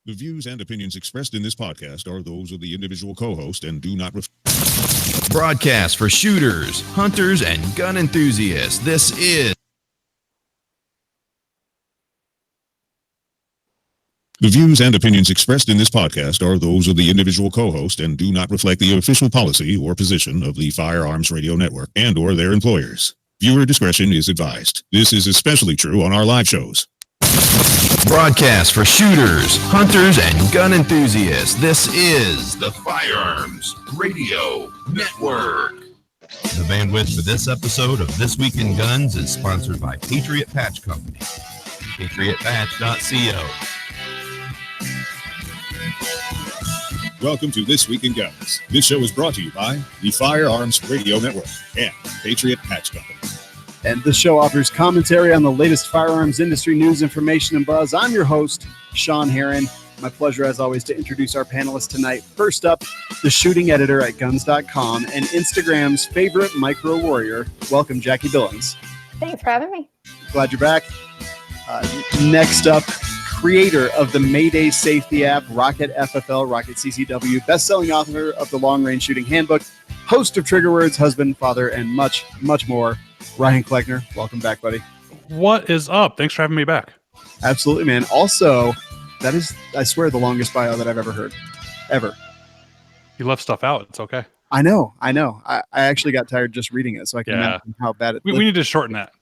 The views and opinions expressed in this podcast are those of the individual co-host and do not Broadcast for shooters, hunters, and gun enthusiasts. This is The views and opinions expressed in this podcast are those of the individual co-host and do not reflect the official policy or position of the Firearms Radio Network and or their employers. Viewer discretion is advised. This is especially true on our live shows. broadcast for shooters, hunters, and gun enthusiasts. This is the Firearms Radio Network. The bandwidth for this episode of This Week in Guns is sponsored by Patriot Patch Company. PatriotPatch.co. Welcome to This Week in Guns. This show is brought to you by the Firearms Radio Network and Patriot Patch Company. And this show offers commentary on the latest firearms industry news, information, and buzz. I'm your host, Sean Herron. My pleasure, as always, to introduce our panelists tonight. First up, the shooting editor at guns.com and Instagram's favorite micro warrior. Welcome, Jackie Billings. Thanks for having me. Glad you're back. Next up, creator of the Mayday safety app, Rocket FFL, Rocket CCW, best-selling author of the Long Range Shooting Handbook, host of Trigger Words, husband, father, and much, much more. Ryan Kleckner, welcome back, buddy. What is up? Thanks for having me back. Absolutely, man. Also, that is, I swear, the longest bio that I've ever heard. Ever. You left stuff out. It's okay. I know. I actually got tired just reading it, so I can imagine how bad it we need to shorten that.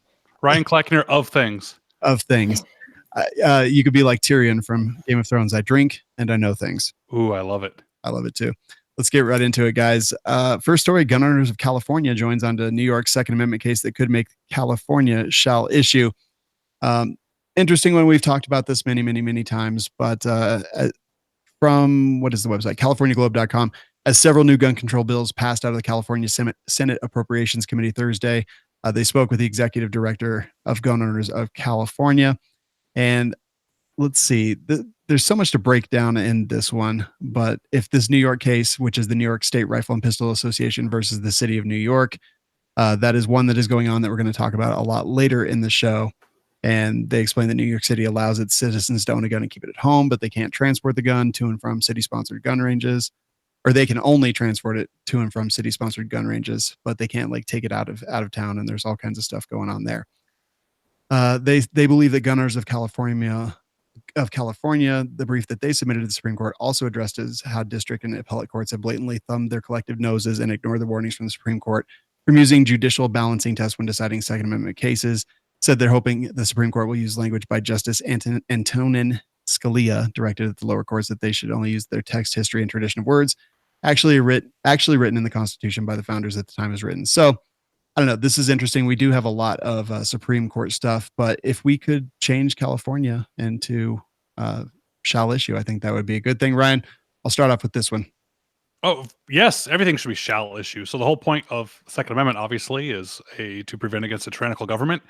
Ryan Kleckner of things. Of things. You could be like Tyrion from Game of Thrones. I drink and I know things. Ooh, I love it. I love it too. Let's get right into it, guys. First story, gun owners of California joins onto New York's Second Amendment case that could make California shall issue. Interesting one. We've talked about this many times, but from, what is the website? CaliforniaGlobe.com, as several new gun control bills passed out of the California Senate Appropriations Committee Thursday. They spoke with the executive director of Gun Owners of California. And let's see, there's so much to break down in this one, but if this New York case, which is the New York State Rifle and Pistol Association versus the City of New York, that is one that is going on that we're going to talk about a lot later in the show. And they explain that New York City allows its citizens to own a gun and keep it at home, but they can't transport the gun to and from city-sponsored gun ranges, or they can only transport it to and from city-sponsored gun ranges, but they can't like take it out of town. And there's all kinds of stuff going on there. They believe that gun owners of California, the brief that they submitted to the Supreme Court also addresses how district and appellate courts have blatantly thumbed their collective noses and ignored the warnings from the Supreme Court from using judicial balancing tests when deciding Second Amendment cases. Said they're hoping the Supreme Court will use language by Justice Antonin Scalia directed at the lower courts that they should only use their text, history, and tradition of words actually written in the Constitution by the founders at the time it was written. So I don't know. This is interesting. We do have a lot of Supreme Court stuff, but if we could change California into shall issue, I think that would be a good thing. Ryan, I'll start off with this one. Oh, yes. Everything should be shall issue. So the whole point of the Second Amendment, obviously, is to prevent against a tyrannical government.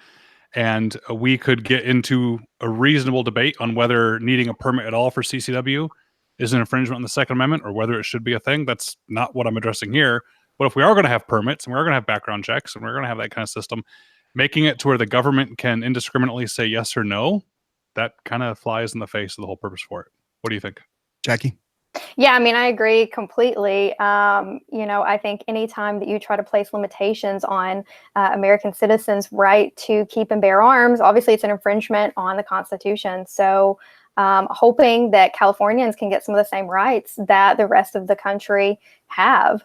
And we could get into a reasonable debate on whether needing a permit at all for CCW is an infringement on the Second Amendment or whether it should be a thing. That's not what I'm addressing here. But if we are going to have permits and we're going to have background checks and we're going to have that kind of system, making it to where the government can indiscriminately say yes or no, that kind of flies in the face of the whole purpose for it. What do you think? Jackie? Yeah, I mean, I agree completely. I think anytime that you try to place limitations on American citizens' right to keep and bear arms, obviously it's an infringement on the Constitution. So hoping that Californians can get some of the same rights that the rest of the country have.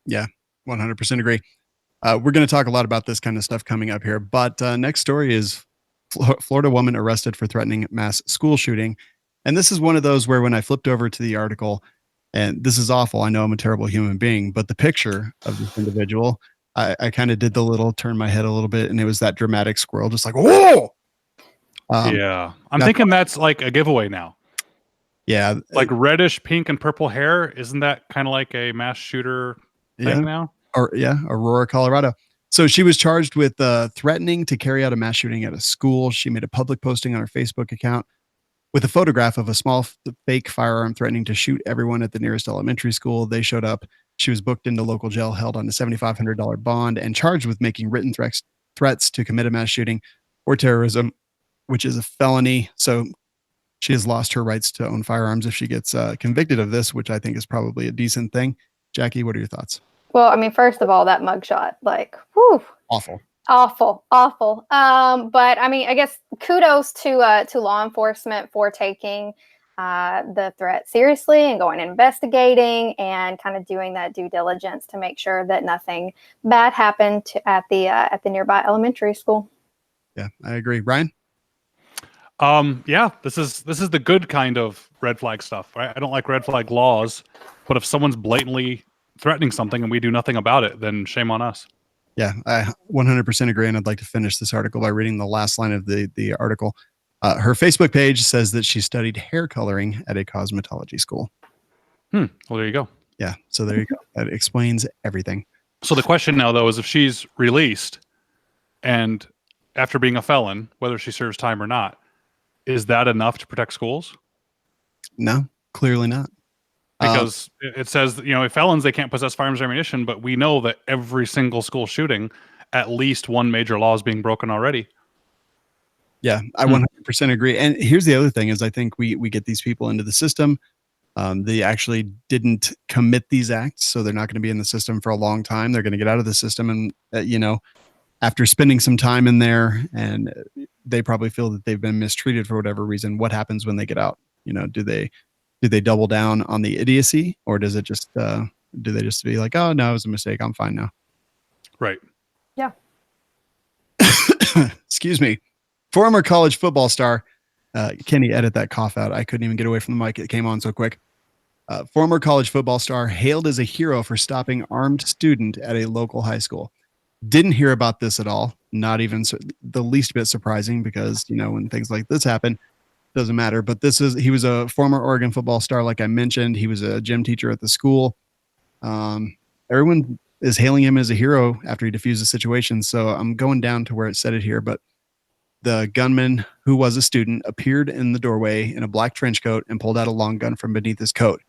Yeah, 100% agree. We're going to talk a lot about this kind of stuff coming up here. But next story is Florida woman arrested for threatening mass school shooting. And this is one of those where when I flipped over to the article, and this is awful, I know I'm a terrible human being, but the picture of this individual, I kind of did the little turn my head a little bit, and it was that dramatic squirrel, just like, whoa! Yeah, I'm thinking that's like a giveaway now. Yeah. Like reddish, pink, and purple hair. Isn't that kind of like a mass shooter thing now? Aurora, Colorado. So she was charged with threatening to carry out a mass shooting at a school. She made a public posting on her Facebook account with a photograph of a small fake firearm threatening to shoot everyone at the nearest elementary school. They showed up. She was booked into local jail, held on a $7,500 bond, and charged with making written threats to commit a mass shooting or terrorism, which is a felony. So She has lost her rights to own firearms if she gets convicted of this, which I think is probably a decent thing. Jackie, what are your thoughts? Well, I mean, first of all, that mugshot, like, whew, Awful. awful. But I mean, I guess kudos to law enforcement for taking the threat seriously and going and investigating and kind of doing that due diligence to make sure that nothing bad happened at the nearby elementary school. Yeah, I agree. Ryan? Yeah, this is the good kind of red flag stuff, right? I don't like red flag laws, but if someone's blatantly threatening something and we do nothing about it, then shame on us. Yeah, I 100% agree. And I'd like to finish this article by reading the last line of the article. Her Facebook page says that she studied hair coloring at a cosmetology school. Well, there you go. Yeah, so there you go. That explains everything. So the question now, though, is if she's released and after being a felon, whether she serves time or not, is that enough to protect schools? No, clearly not. Because it says, if felons, they can't possess firearms or ammunition, but we know that every single school shooting, at least one major law is being broken already. Yeah, I 100% agree. And here's the other thing is I think we get these people into the system. They actually didn't commit these acts, so they're not going to be in the system for a long time. They're going to get out of the system. And, after spending some time in there, and they probably feel that they've been mistreated for whatever reason, what happens when they get out? Do they double down on the idiocy, or does it just do they just be like, oh no, it was a mistake, I'm fine now? Right. Yeah. Excuse me. Former college football star, Kenny, edit that cough out. I couldn't even get away from the mic. It came on so quick. Former college football star hailed as a hero for stopping armed student at a local high school. Didn't hear about this at all. Not even the least bit surprising because, when things like this happen, doesn't matter. But he was a former Oregon football star. Like I mentioned, he was a gym teacher at the school. Everyone is hailing him as a hero after he defused the situation. So I'm going down to where it said it here, but the gunman, who was a student, appeared in the doorway in a black trench coat and pulled out a long gun from beneath his coat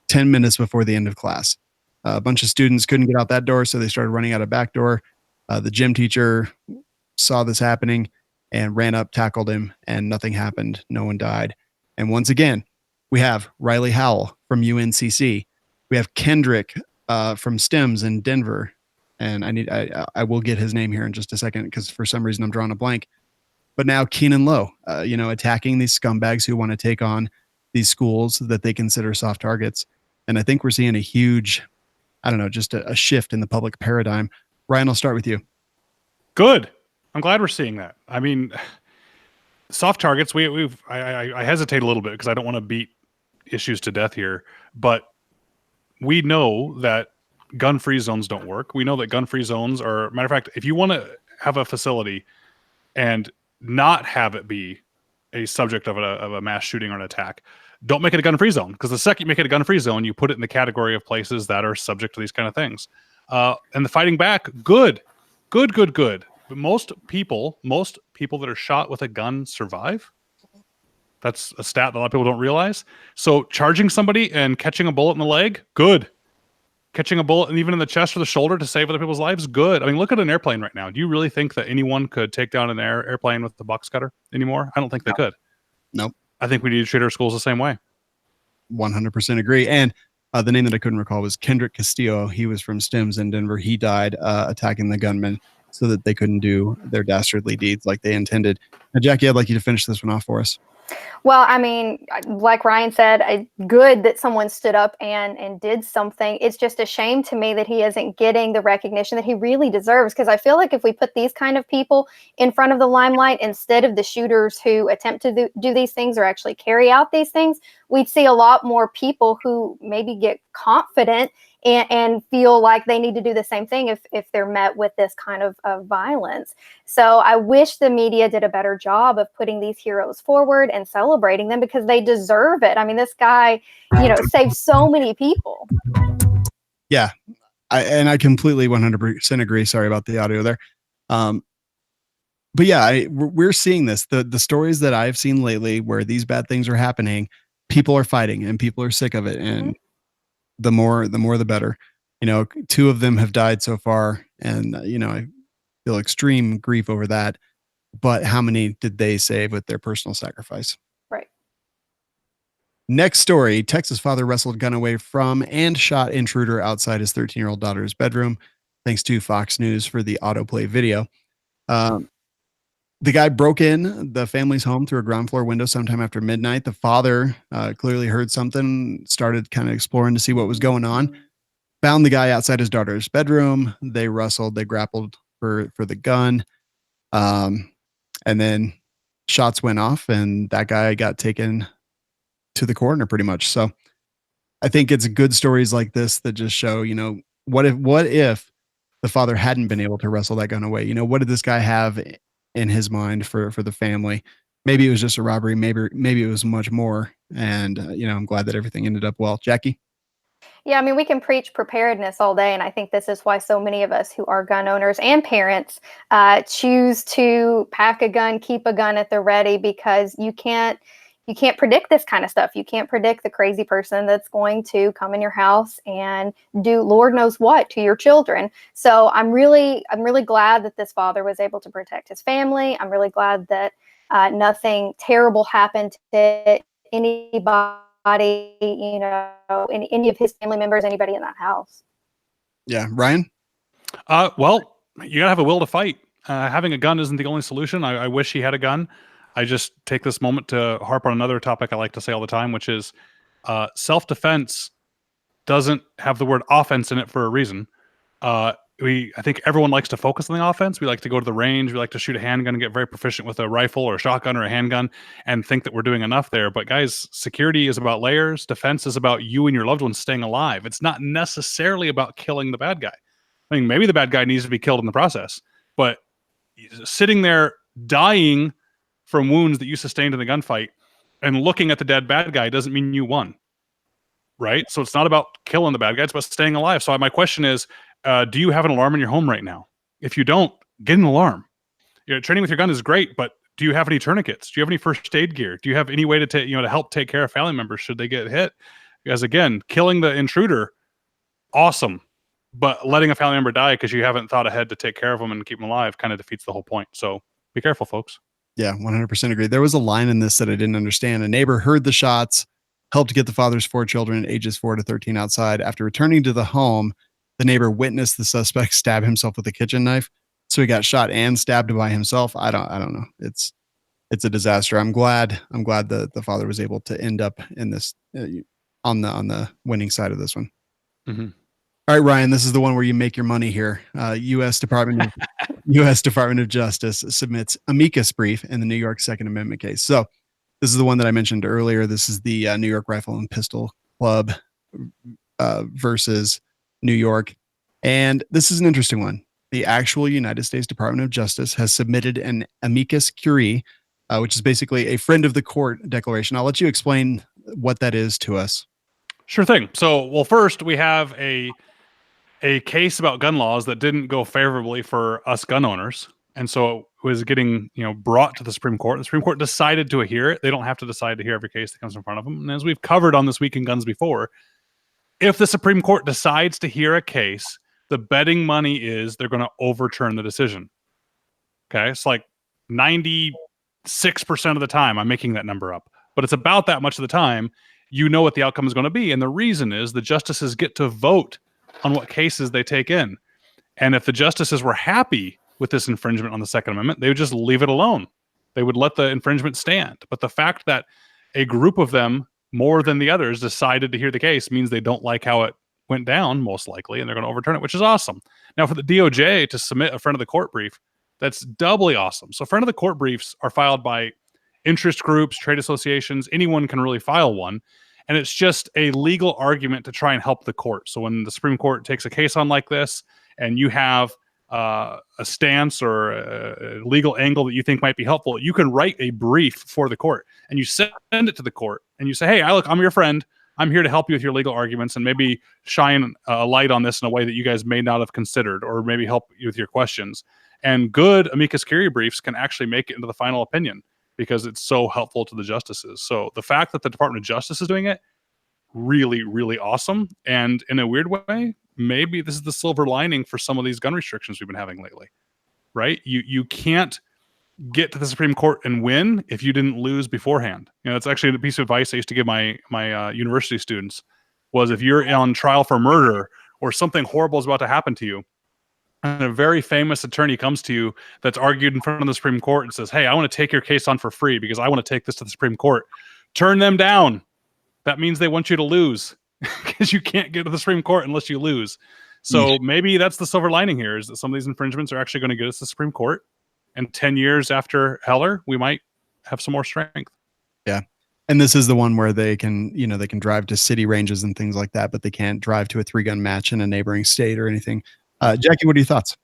10 minutes before the end of class. A bunch of students couldn't get out that door, so they started running out a back door. The gym teacher saw this happening and ran up, tackled him, and nothing happened. No one died. And once again, we have Riley Howell from UNCC. We have Kendrick from STEMS in Denver. And I will get his name here in just a second because for some reason I'm drawing a blank. But now Keenan Lowe, attacking these scumbags who want to take on these schools that they consider soft targets. And I think we're seeing a huge, just a shift in the public paradigm. Ryan, I'll start with you. Good. I'm glad we're seeing that. I mean, soft targets, I hesitate a little bit because I don't want to beat issues to death here, but we know that gun-free zones don't work. We know that gun-free zones are, matter of fact, if you want to have a facility and not have it be a subject of a mass shooting or an attack, don't make it a gun-free zone, because the second you make it a gun-free zone, you put it in the category of places that are subject to these kind of things. And the fighting back, good. But most people that are shot with a gun survive. That's a stat that a lot of people don't realize. So charging somebody and catching a bullet in the leg, good. Catching a bullet and even in the chest or the shoulder to save other people's lives, good. I mean, look at an airplane right now. Do you really think that anyone could take down an airplane with the box cutter anymore? I don't think they could. Nope. I think we need to treat our schools the same way. 100% agree. And the name that I couldn't recall was Kendrick Castillo. He was from STEMS in Denver. He died attacking the gunman so that they couldn't do their dastardly deeds like they intended. Now, Jackie, I'd like you to finish this one off for us. Well, I mean, like Ryan said, good that someone stood up and did something. It's just a shame to me that he isn't getting the recognition that he really deserves, because I feel like if we put these kind of people in front of the limelight instead of the shooters who attempt to do these things or actually carry out these things, we'd see a lot more people who maybe get confident and feel like they need to do the same thing if they're met with this kind of violence. So I wish the media did a better job of putting these heroes forward and celebrating them, because they deserve it. I mean, this guy, saved so many people. Yeah, I completely 100% agree. Sorry about the audio there. But yeah, we're seeing this. The stories that I've seen lately where these bad things are happening, people are fighting and people are sick of it. And the more the better. 2 of them have died so far, and I feel extreme grief over that. But how many did they save with their personal sacrifice? Right. Next story, Texas father wrestled gun away from and shot intruder outside his 13-year-old daughter's bedroom. Thanks to Fox News for the autoplay video. The guy broke in the family's home through a ground floor window sometime after midnight. The father clearly heard something, started kind of exploring to see what was going on, found the guy outside his daughter's bedroom. They wrestled, they grappled for the gun. And then shots went off and that guy got taken to the coroner pretty much. So I think it's good stories like this that just show, what if the father hadn't been able to wrestle that gun away? What did this guy have in his mind for the family? Maybe it was just a robbery. Maybe it was much more. And, I'm glad that everything ended up well. Jackie? Yeah, I mean, we can preach preparedness all day, and I think this is why so many of us who are gun owners and parents choose to pack a gun, keep a gun at the ready, because you can't predict this kind of stuff. You can't predict the crazy person that's going to come in your house and do Lord knows what to your children. So I'm really glad that this father was able to protect his family. I'm really glad that nothing terrible happened to anybody, any of his family members, anybody in that house. Yeah. Ryan? Well, you gotta have a will to fight. Having a gun isn't the only solution. I wish he had a gun. I just take this moment to harp on another topic I like to say all the time, which is self-defense doesn't have the word offense in it for a reason. I think everyone likes to focus on the offense. We like to go to the range. We like to shoot a handgun and get very proficient with a rifle or a shotgun or a handgun and think that we're doing enough there. But guys, security is about layers. Defense is about you and your loved ones staying alive. It's not necessarily about killing the bad guy. I mean, maybe the bad guy needs to be killed in the process, but sitting there dying from wounds that you sustained in the gunfight and looking at the dead bad guy doesn't mean you won, right? So it's not about killing the bad guy, it's about staying alive. So my question is, do you have an alarm in your home right now? If you don't, get an alarm. Training with your gun is great, but do you have any tourniquets? Do you have any first aid gear? Do you have any way to to help take care of family members should they get hit? Because again, killing the intruder, awesome, but letting a family member die because you haven't thought ahead to take care of them and keep them alive kind of defeats the whole point. So be careful, folks. Yeah, 100% agree. There was a line in this that I didn't understand. A neighbor heard the shots, helped get the father's 4 children, ages 4 to 13, outside. After returning to the home, the neighbor witnessed the suspect stab himself with a kitchen knife. So he got shot and stabbed by himself. I don't know. It's a disaster. I'm glad the father was able to end up in this on the winning side of this one. Mm-hmm. All right, Ryan, this is the one where you make your money here. U.S. Department of Justice submits amicus brief in the New York Second Amendment case. So this is the one that I mentioned earlier. This is the New York Rifle and Pistol Club versus New York. And this is an interesting one. The actual United States Department of Justice has submitted an amicus curiae, which is basically a friend of the court declaration. I'll let you explain what that is to us. Sure thing. So, well, first we have a case about gun laws that didn't go favorably for us gun owners. And so it was getting, brought to the Supreme Court. The Supreme Court decided to hear it. They don't have to decide to hear every case that comes in front of them. And as we've covered on This Week in Guns before, if the Supreme Court decides to hear a case, the betting money is they're going to overturn the decision. Okay. It's like 96% of the time. I'm making that number up, but it's about that much of the time, what the outcome is going to be. And the reason is the justices get to vote on what cases they take in. And if the justices were happy with this infringement on the Second Amendment, they would just leave it alone. They would let the infringement stand. But the fact that a group of them, more than the others, decided to hear the case means they don't like how it went down, most likely, and they're going to overturn it, which is awesome. Now, for the DOJ to submit a friend of the court brief, that's doubly awesome. So friend of the court briefs are filed by interest groups, trade associations. Anyone can really file one. And it's just a legal argument to try and help the court. So when the Supreme Court takes a case on like this and you have a stance or a legal angle that you think might be helpful, you can write a brief for the court and you send it to the court and you say, hey, I'm your friend. I'm here to help you with your legal arguments and maybe shine a light on this in a way that you guys may not have considered, or maybe help you with your questions. And good amicus curiae briefs can actually make it into the final opinion, because it's so helpful to the justices. So the fact that the Department of Justice is doing it, really, really awesome. And in a weird way, maybe this is the silver lining for some of these gun restrictions we've been having lately, right? You can't get to the Supreme Court and win if you didn't lose beforehand. It's actually a piece of advice I used to give my university students was if you're on trial for murder or something horrible is about to happen to you, and a very famous attorney comes to you that's argued in front of the Supreme Court and says, hey, I want to take your case on for free because I want to take this to the Supreme Court. Turn them down. That means they want you to lose because you can't get to the Supreme Court unless you lose. So maybe that's the silver lining here is that some of these infringements are actually going to get us to the Supreme Court. And 10 years after Heller, we might have some more strength. Yeah. And this is the one where they can drive to city ranges and things like that, but they can't drive to a 3-gun match in a neighboring state or anything. Jackie, what are your thoughts?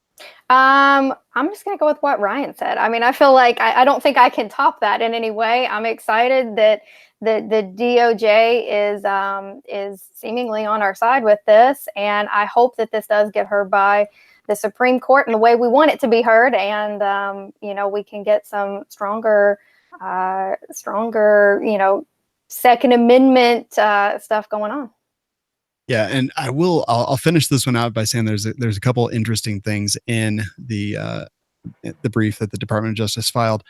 I'm just going to go with what Ryan said. I mean, I feel like I don't think I can top that in any way. I'm excited that the DOJ is seemingly on our side with this. And I hope that this does get heard by the Supreme Court in the way we want it to be heard. And, we can get some stronger, Second Amendment stuff going on. Yeah, and I'll finish this one out by saying there's a couple interesting things in the brief that the Department of Justice filed,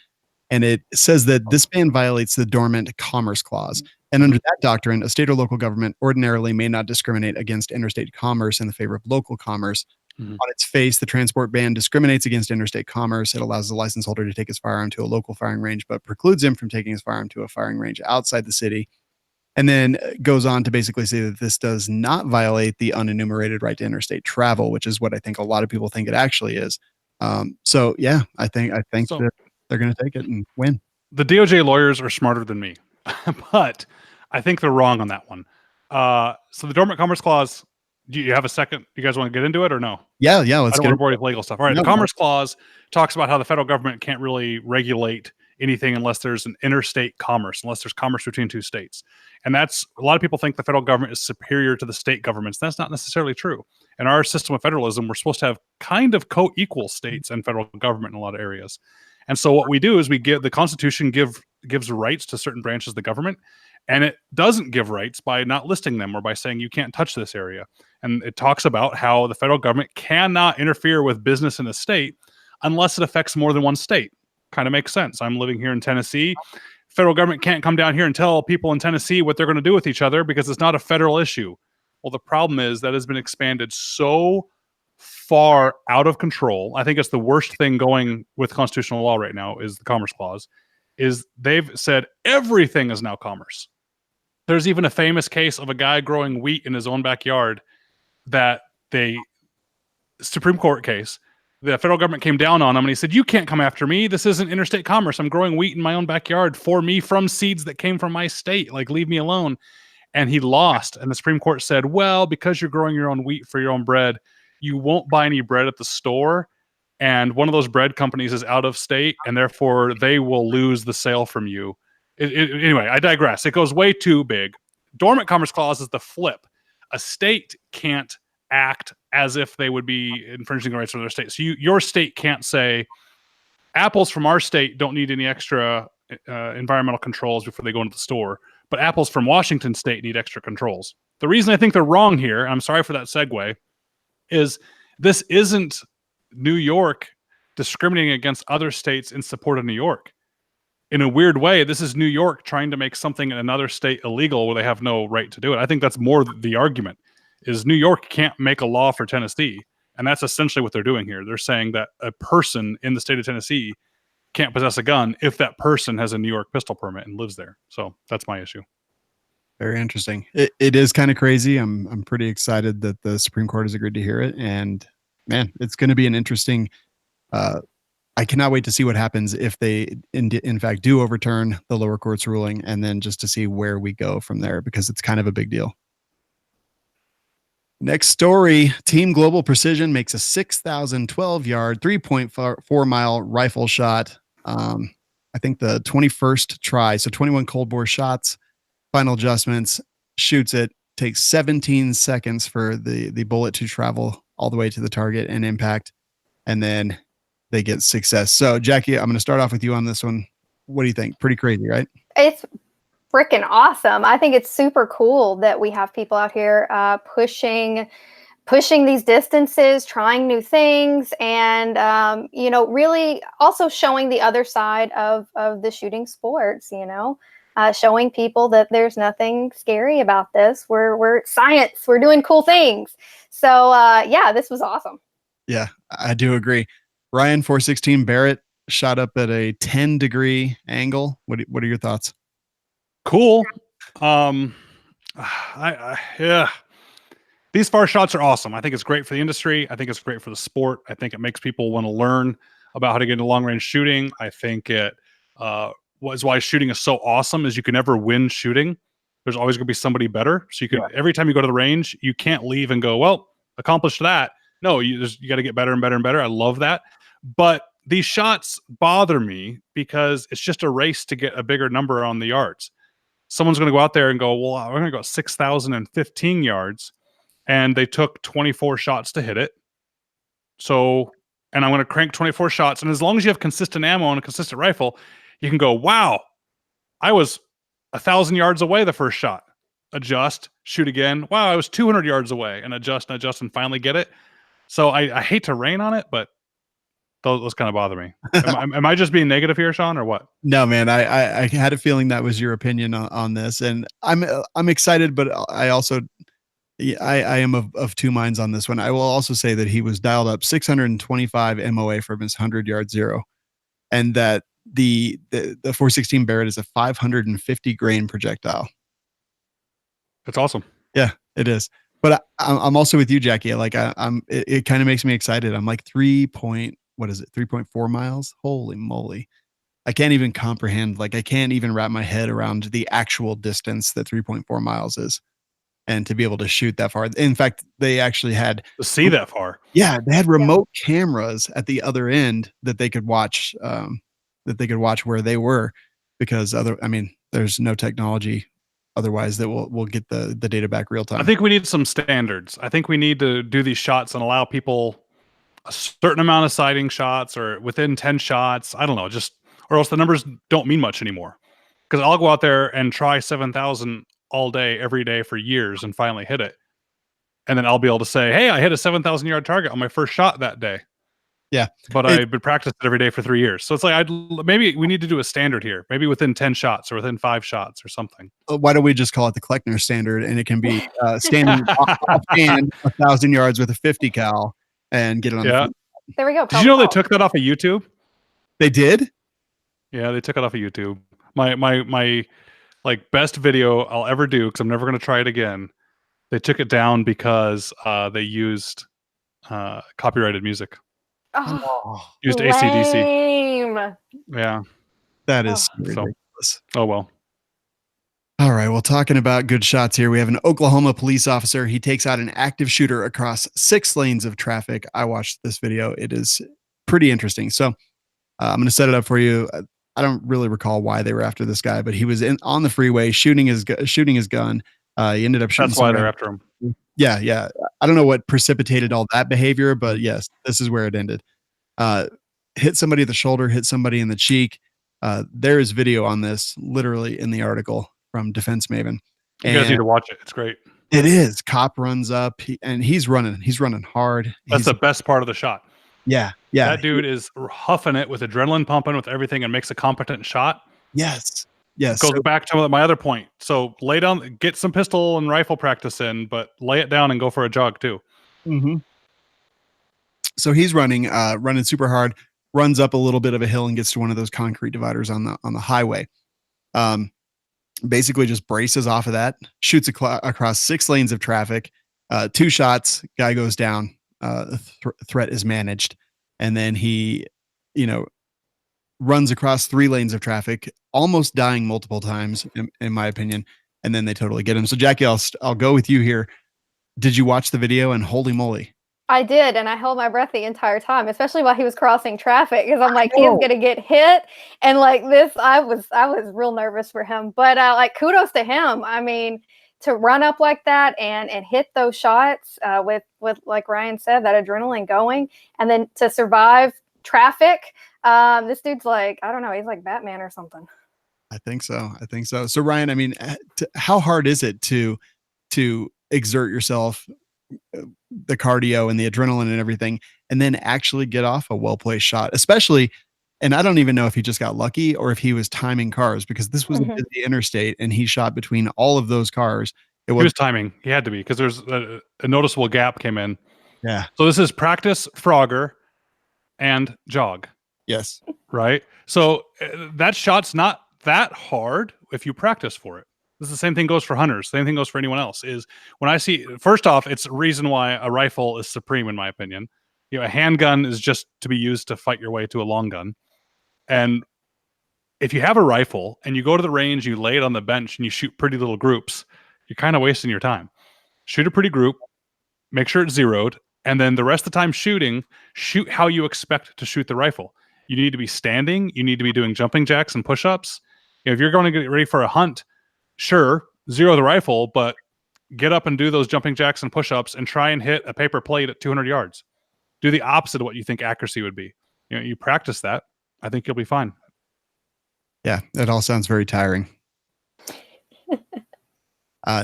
and it says that this ban violates the Dormant Commerce Clause. And under that doctrine, a state or local government ordinarily may not discriminate against interstate commerce in the favor of local commerce. On its face, the transport ban discriminates against interstate commerce. It allows the license holder to take his firearm to a local firing range, but precludes him from taking his firearm to a firing range outside the city. And then goes on to basically say that this does not violate the unenumerated right to interstate travel, which is what I think a lot of people think it actually is. So yeah, I think that they're going to take it and win. The DOJ lawyers are smarter than me, but I think they're wrong on that one. So the Dormant Commerce Clause, do you have a second? You guys want to get into it or no? Yeah. Let's get into it. I don't want to bore you with legal stuff. All right. The Commerce Clause talks about how the federal government can't really regulate anything unless there's an interstate commerce, unless there's commerce between two states. And that's, a lot of people think the federal government is superior to the state governments. That's not necessarily true. In our system of federalism, we're supposed to have kind of co-equal states and federal government in a lot of areas. And so what we do is we give the Constitution gives rights to certain branches of the government, and it doesn't give rights by not listing them or by saying you can't touch this area. And it talks about how the federal government cannot interfere with business in a state unless it affects more than one state. Kind of makes sense. I'm living here in Tennessee. Federal government can't come down here and tell people in Tennessee what they're going to do with each other because it's not a federal issue. Well, the problem is that has been expanded so far out of control. I think it's the worst thing going with constitutional law right now is the Commerce Clause, is they've said everything is now commerce. There's even a famous case of a guy growing wheat in his own backyard that Supreme Court case, the federal government came down on him and he said, you can't come after me. This isn't interstate commerce. I'm growing wheat in my own backyard for me from seeds that came from my state. Like, leave me alone. And he lost. And the Supreme Court said, well, because you're growing your own wheat for your own bread, you won't buy any bread at the store. And one of those bread companies is out of state, and therefore they will lose the sale from you. Anyway, I digress. It goes way too big. Dormant Commerce Clause is the flip. A state can't act as if they would be infringing the rights of their state. So your state can't say, apples from our state don't need any extra environmental controls before they go into the store, but apples from Washington state need extra controls. The reason I think they're wrong here, and I'm sorry for that segue, is this isn't New York discriminating against other states in support of New York. In a weird way, this is New York trying to make something in another state illegal where they have no right to do it. I think that's more the argument, is New York can't make a law for Tennessee. And that's essentially what they're doing here. They're saying that a person in the state of Tennessee can't possess a gun if that person has a New York pistol permit and lives there. So that's my issue. Very interesting. It is kind of crazy. I'm pretty excited that the Supreme Court has agreed to hear it. And man, it's going to be an interesting, I cannot wait to see what happens if they in fact do overturn the lower court's ruling, and then just to see where we go from there, because it's kind of a big deal. Next story, Team Global Precision makes a 6,012-yard, 3.4-mile rifle shot. I think the 21st try, so 21 cold bore shots, final adjustments, shoots it, takes 17 seconds for the bullet to travel all the way to the target and impact, and then they get success. So, Jackie, I'm going to start off with you on this one. What do you think? Pretty crazy, right? It's freaking awesome. I think it's super cool that we have people out here pushing pushing these distances, trying new things, and really also showing the other side of the shooting sports. Showing people that there's nothing scary about this. We're science. We're doing cool things. So this was awesome. Yeah, I do agree. Ryan, 416 Barrett shot up at a 10-degree angle. What are your thoughts? Cool. Yeah. These far shots are awesome. I think it's great for the industry. I think it's great for the sport. I think it makes people want to learn about how to get into long range shooting. I think it was why shooting is so awesome is you can never win shooting. There's always going to be somebody better. So you can, every time you go to the range, you can't leave and go, well, accomplished that. No, you got to get better and better and better. I love that. But these shots bother me because it's just a race to get a bigger number on the yards. Someone's going to go out there and go, well, we're going to go 6,015 yards. And they took 24 shots to hit it. So, and I'm going to crank 24 shots. And as long as you have consistent ammo and a consistent rifle, you can go, wow, I was 1,000 yards away the first shot. Adjust, shoot again. Wow, I was 200 yards away, and adjust and finally get it. So I hate to rain on it, but those kind of bother me. Am I just being negative here, Sean, or what? No, man. I had a feeling that was your opinion on this, and I'm excited, but I also I am of two minds on this one. I will also say that he was dialed up 625 MOA from his 100-yard zero, and that the 416 Barrett is a 550 grain projectile. That's awesome. Yeah, it is. But I'm also with you, Jackie. Like it kind of makes me excited. I'm like 3.4 miles. Holy moly. I can't even comprehend. Like I can't even wrap my head around the actual distance that 3.4 miles is. And to be able to shoot that far. In fact, they actually had to see that far. Yeah, they had remote cameras at the other end that they could watch. Where they were, because there's no technology otherwise that will get the data back real time. I think we need some standards. I think we need to do these shots and allow people a certain amount of sighting shots or within 10 shots. I don't know, or else the numbers don't mean much anymore. Because I'll go out there and try 7,000 all day, every day for years and finally hit it. And then I'll be able to say, hey, I hit a 7,000-yard target on my first shot that day. Yeah. But I've been practicing it every day for 3 years. So it's like, maybe we need to do a standard here, maybe within 10 shots or within 5 shots or something. Why don't we just call it the Kleckner standard, and it can be standing offhand 1,000 yards with a 50 cal and get it on the front. There we go. Did you know they took that off of YouTube? They did? Yeah, they took it off of YouTube. My like best video I'll ever do, because I'm never going to try it again. They took it down because they used copyrighted music. Used AC/DC. Yeah, that is ridiculous. Oh well. All right. Well, talking about good shots here, we have an Oklahoma police officer. He takes out an active shooter across 6 lanes of traffic. I watched this video. It is pretty interesting. So I'm going to set it up for you. I don't really recall why they were after this guy, but he was on the freeway shooting his gun. He ended up shooting. That's why they're after him. Yeah. I don't know what precipitated all that behavior, but yes, this is where it ended. Hit somebody in the shoulder, hit somebody in the cheek. There is video on this, literally in the article from Defense Maven. You guys need to watch it. It's great. It is. Cop runs up, and he's running hard. That's the best part of the shot. Yeah. That dude is huffing it with adrenaline pumping, with everything, and makes a competent shot. Yes. Goes back to my other point. So lay down, get some pistol and rifle practice in, but lay it down and go for a jog too. Mm-hmm. So he's running super hard, runs up a little bit of a hill and gets to one of those concrete dividers on the highway. Basically just braces off of that, shoots across 6 lanes of traffic, 2 shots, guy goes down, threat is managed. And then he, runs across 3 lanes of traffic, almost dying multiple times, in my opinion. And then they totally get him. So Jackie, I'll go with you here. Did you watch the video? And holy moly. I did, and I held my breath the entire time, especially while he was crossing traffic, because I'm like, he's gonna get hit, and like this, I was real nervous for him. But like, kudos to him. I mean, to run up like that and hit those shots with like Ryan said, that adrenaline going, and then to survive traffic. This dude's like, I don't know, he's like Batman or something. I think so. So Ryan, I mean, how hard is it to exert yourself the cardio and the adrenaline and everything, and then actually get off a well-placed shot, especially. And I don't even know if he just got lucky or if he was timing cars, because this was a busy interstate and he shot between all of those cars. He was timing. He had to be, because there's a noticeable gap came in. Yeah. So this is practice, Frogger, and jog. Yes. Right. So that shot's not that hard if you practice for it. This is the same thing goes for hunters. Same thing goes for anyone else. Is when I see, first off, it's a reason why a rifle is supreme in my opinion. You know, a handgun is just to be used to fight your way to a long gun. And if you have a rifle and you go to the range, you lay it on the bench and you shoot pretty little groups, you're kind of wasting your time. Shoot a pretty group, make sure it's zeroed, and then the rest of the time shooting, shoot how you expect to shoot the rifle. You need to be standing. You need to be doing jumping jacks and push-ups. You know, if you're going to get ready for a hunt, sure, zero the rifle, but get up and do those jumping jacks and push-ups and try and hit a paper plate at 200 yards. Do the opposite of what you think accuracy would be. You know, you practice that. I think you'll be fine. Yeah, it all sounds very tiring.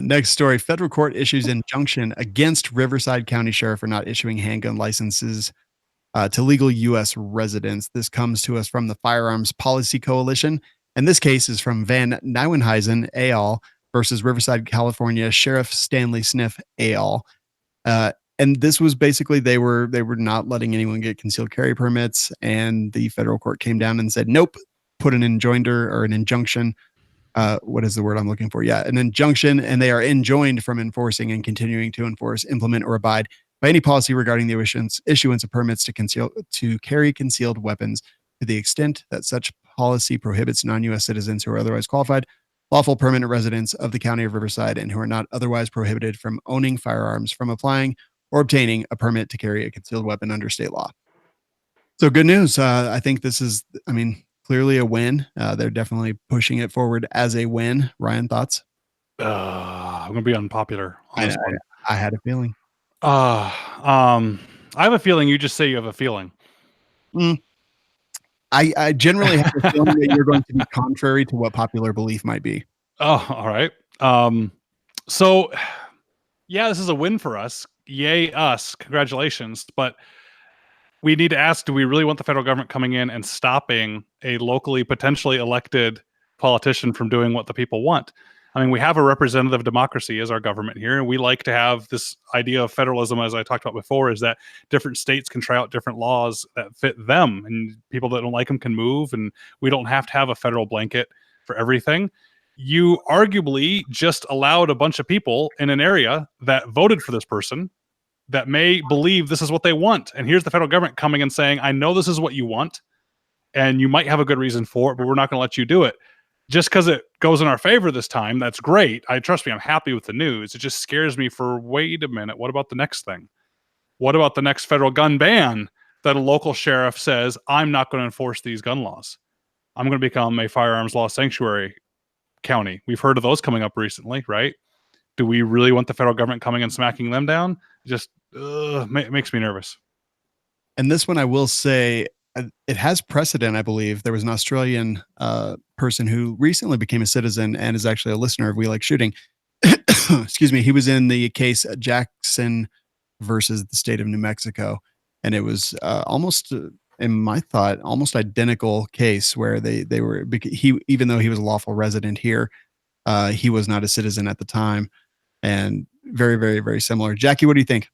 Next story. Federal court issues injunction against Riverside County Sheriff for not issuing handgun licenses to legal U.S. residents. This comes to us from the Firearms Policy Coalition. And this case is from Van Nieuwenhuizen et al. Versus Riverside, California Sheriff Stanley Sniff et al. And this was basically they were not letting anyone get concealed carry permits. And the federal court came down and said, nope, put an enjoinder or an injunction. What is the word I'm looking for? Yeah, an injunction. And they are enjoined from enforcing and continuing to enforce, implement, or abide by any policy regarding the issuance of permits to carry concealed weapons to the extent that such policy prohibits non-U.S. citizens who are otherwise qualified, lawful permanent residents of the county of Riverside, and who are not otherwise prohibited from owning firearms from applying or obtaining a permit to carry a concealed weapon under state law. So good news. I think this is, clearly a win. They're definitely pushing it forward as a win. Ryan, thoughts? I'm going to be unpopular on this one. I had a feeling. I have a feeling you just say you have a feeling. I generally have a feeling that you're going to be contrary to what popular belief might be. Oh, all right. So yeah, this is a win for us. Yay us. Congratulations. But we need to ask, do we really want the federal government coming in and stopping a locally potentially elected politician from doing what the people want? I mean, we have a representative democracy as our government here, and we like to have this idea of federalism, as I talked about before, is that different states can try out different laws that fit them, and people that don't like them can move, and we don't have to have a federal blanket for everything. You arguably just allowed a bunch of people in an area that voted for this person that may believe this is what they want. And here's the federal government coming and saying, I know this is what you want, and you might have a good reason for it, but we're not going to let you do it. Just because it goes in our favor this time, that's great. Trust me, I'm happy with the news. It just scares me for, wait a minute, what about the next thing? What about the next federal gun ban that a local sheriff says, I'm not going to enforce these gun laws. I'm going to become a firearms law sanctuary county. We've heard of those coming up recently, right? Do we really want the federal government coming and smacking them down? Just makes me nervous. And this one, I will say, it has precedent, I believe. There was an Australian person who recently became a citizen and is actually a listener of We Like Shooting. Excuse me. He was in the case Jackson versus the state of New Mexico. And it was almost, in my thought, almost identical case where they were, even though he was a lawful resident here, he was not a citizen at the time. And very, very, very similar. Jackie, what do you think?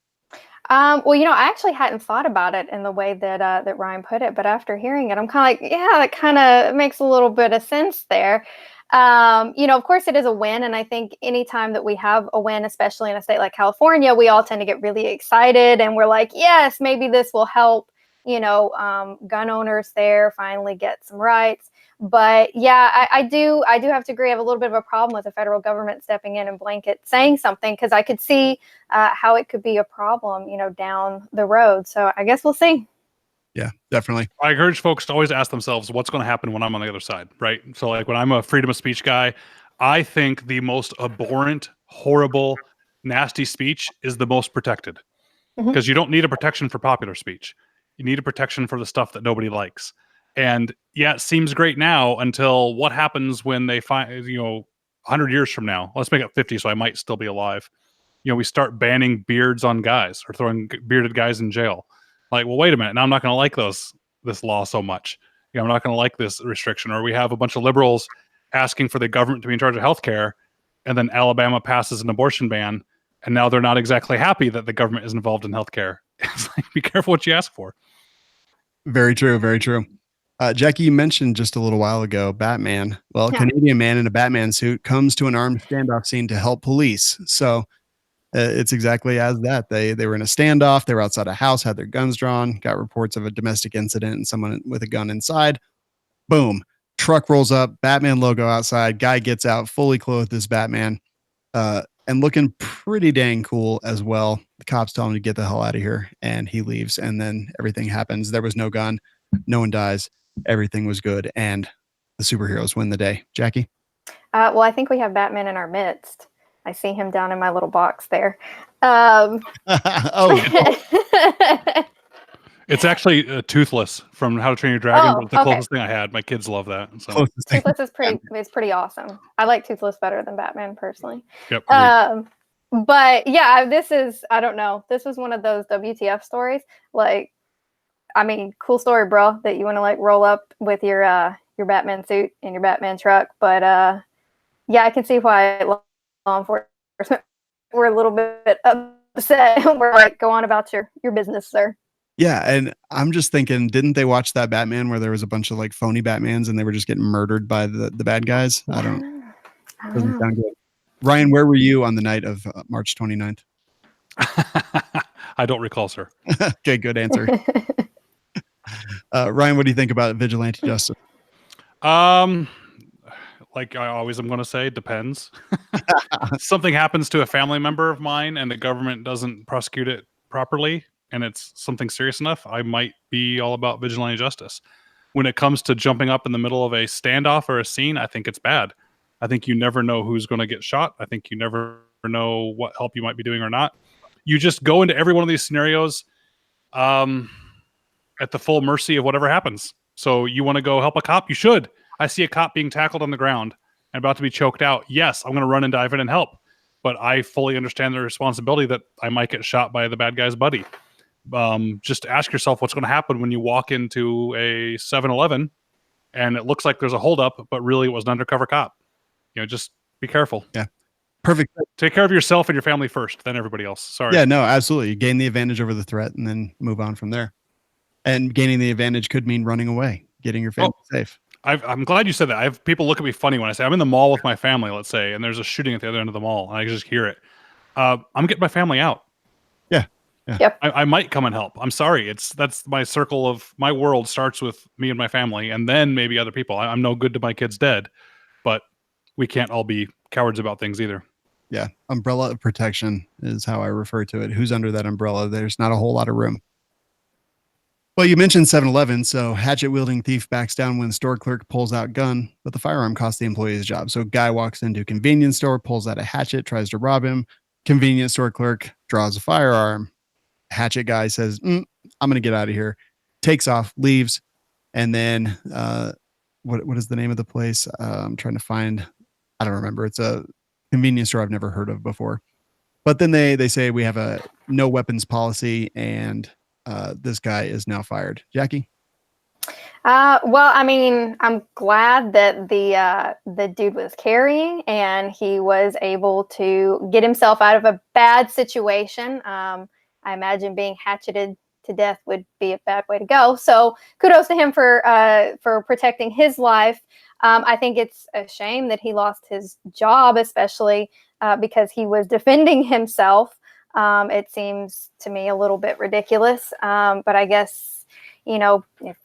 Well, I actually hadn't thought about it in the way that Ryan put it, but after hearing it, I'm kind of like, yeah, that kind of makes a little bit of sense there. Of course it is a win. And I think anytime that we have a win, especially in a state like California, we all tend to get really excited and we're like, yes, maybe this will help, gun owners there finally get some rights. But yeah, I do have to agree. I have a little bit of a problem with the federal government stepping in and blanket saying something, because I could see how it could be a problem, down the road. So I guess we'll see. Yeah, definitely. I encourage folks to always ask themselves, what's going to happen when I'm on the other side, right? So like when I'm a freedom of speech guy, I think the most abhorrent, horrible, nasty speech is the most protected, because you don't need a protection for popular speech. You need a protection for the stuff that nobody likes. And yeah, it seems great now until what happens when they find, 100 years from now, let's make it 50, so I might still be alive. we start banning beards on guys or throwing bearded guys in jail. Like, well, wait a minute. Now I'm not going to like this law so much. I'm not going to like this restriction. Or we have a bunch of liberals asking for the government to be in charge of healthcare, and then Alabama passes an abortion ban, and now they're not exactly happy that the government is involved in healthcare. It's like, be careful what you ask for. Very true. Very true. Jackie, you mentioned just a little while ago Batman. Well, a Canadian man in a Batman suit comes to an armed standoff scene to help police. So it's exactly as that. They were in a standoff. They were outside a house, had their guns drawn, got reports of a domestic incident and someone with a gun inside. Boom. Truck rolls up, Batman logo outside. Guy gets out fully clothed as Batman and looking pretty dang cool as well. The cops tell him to get the hell out of here, and he leaves. And then everything happens. There was no gun. No one dies. Everything was good, and the superheroes win the day. Jackie? Well, I think we have Batman in our midst. I see him down in my little box there. Oh, It's actually Toothless from How to Train Your Dragon. But the closest thing I had. My kids love that. So. Toothless is pretty awesome. I like Toothless better than Batman personally. Yep. But yeah, I don't know. This was one of those WTF stories. Like, I mean, cool story, bro, that you want to like roll up with your Batman suit and your Batman truck. But yeah, I can see why law enforcement were a little bit upset. We're like, go on about your business, sir. Yeah, and I'm just thinking, didn't they watch that Batman where there was a bunch of like phony Batmans and they were just getting murdered by the bad guys? Doesn't sound good. Ryan, where were you on the night of March 29th? I don't recall, sir. Okay, good answer. Ryan, what do you think about vigilante justice? Like I always am going to say, depends. Something happens to a family member of mine and the government doesn't prosecute it properly, and it's something serious enough, I might be all about vigilante justice. When it comes to jumping up in the middle of a standoff or a scene, I think it's bad. I think you never know who's going to get shot. I think you never know what help you might be doing or not. You just go into every one of these scenarios at the full mercy of whatever happens. So you want to go help a cop? You should. I see a cop being tackled on the ground and about to be choked out. Yes, I'm going to run and dive in and help. But I fully understand the responsibility that I might get shot by the bad guy's buddy. Just ask yourself what's going to happen when you walk into a 7-Eleven and it looks like there's a holdup, but really it was an undercover cop. Just be careful. Yeah. Perfect. Take care of yourself and your family first, then everybody else. Sorry. Yeah, no, absolutely. You gain the advantage over the threat and then move on from there. And gaining the advantage could mean running away, getting your family safe. I'm glad you said that. I have people look at me funny when I say I'm in the mall with my family, let's say, and there's a shooting at the other end of the mall, and I just hear it. I'm getting my family out. Yeah. Yep. I might come and help. I'm sorry. That's my circle of my world starts with me and my family, and then maybe other people. I'm no good to my kids dead, but we can't all be cowards about things either. Yeah. Umbrella of protection is how I refer to it. Who's under that umbrella? There's not a whole lot of room. Well, you mentioned 7-Eleven, so hatchet-wielding thief backs down when store clerk pulls out gun, but the firearm costs the employee his job. So guy walks into a convenience store, pulls out a hatchet, tries to rob him. Convenience store clerk draws a firearm. Hatchet guy says, I'm going to get out of here. Takes off, leaves, and then what is the name of the place? I'm trying to find. I don't remember. It's a convenience store I've never heard of before. But then they say we have a no weapons policy, and this guy is now fired. Jackie? Well, I mean, I'm glad that the dude was carrying and he was able to get himself out of a bad situation. I imagine being hatcheted to death would be a bad way to go. So kudos to him for protecting his life. I think it's a shame that he lost his job, especially because he was defending himself. It seems to me a little bit ridiculous. But I guess, if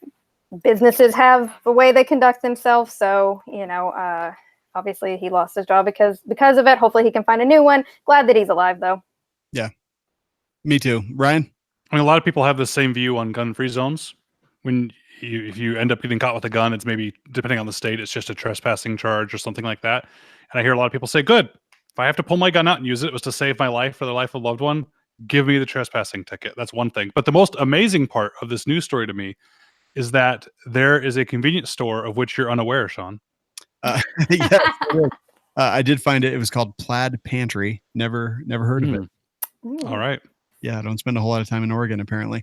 businesses have the way they conduct themselves. So, obviously he lost his job because of it. Hopefully he can find a new one. Glad that he's alive, though. Yeah, me too. Ryan? I mean, a lot of people have the same view on gun-free zones. If you end up getting caught with a gun, it's maybe, depending on the state, it's just a trespassing charge or something like that. And I hear a lot of people say, good, if I have to pull my gun out and use it, it was to save my life or the life of a loved one, give me the trespassing ticket. That's one thing. But the most amazing part of this news story to me is that there is a convenience store of which you're unaware, Sean. Yes, I did find it. It was called Plaid Pantry. Never heard of it. All right. Yeah, I don't spend a whole lot of time in Oregon, apparently.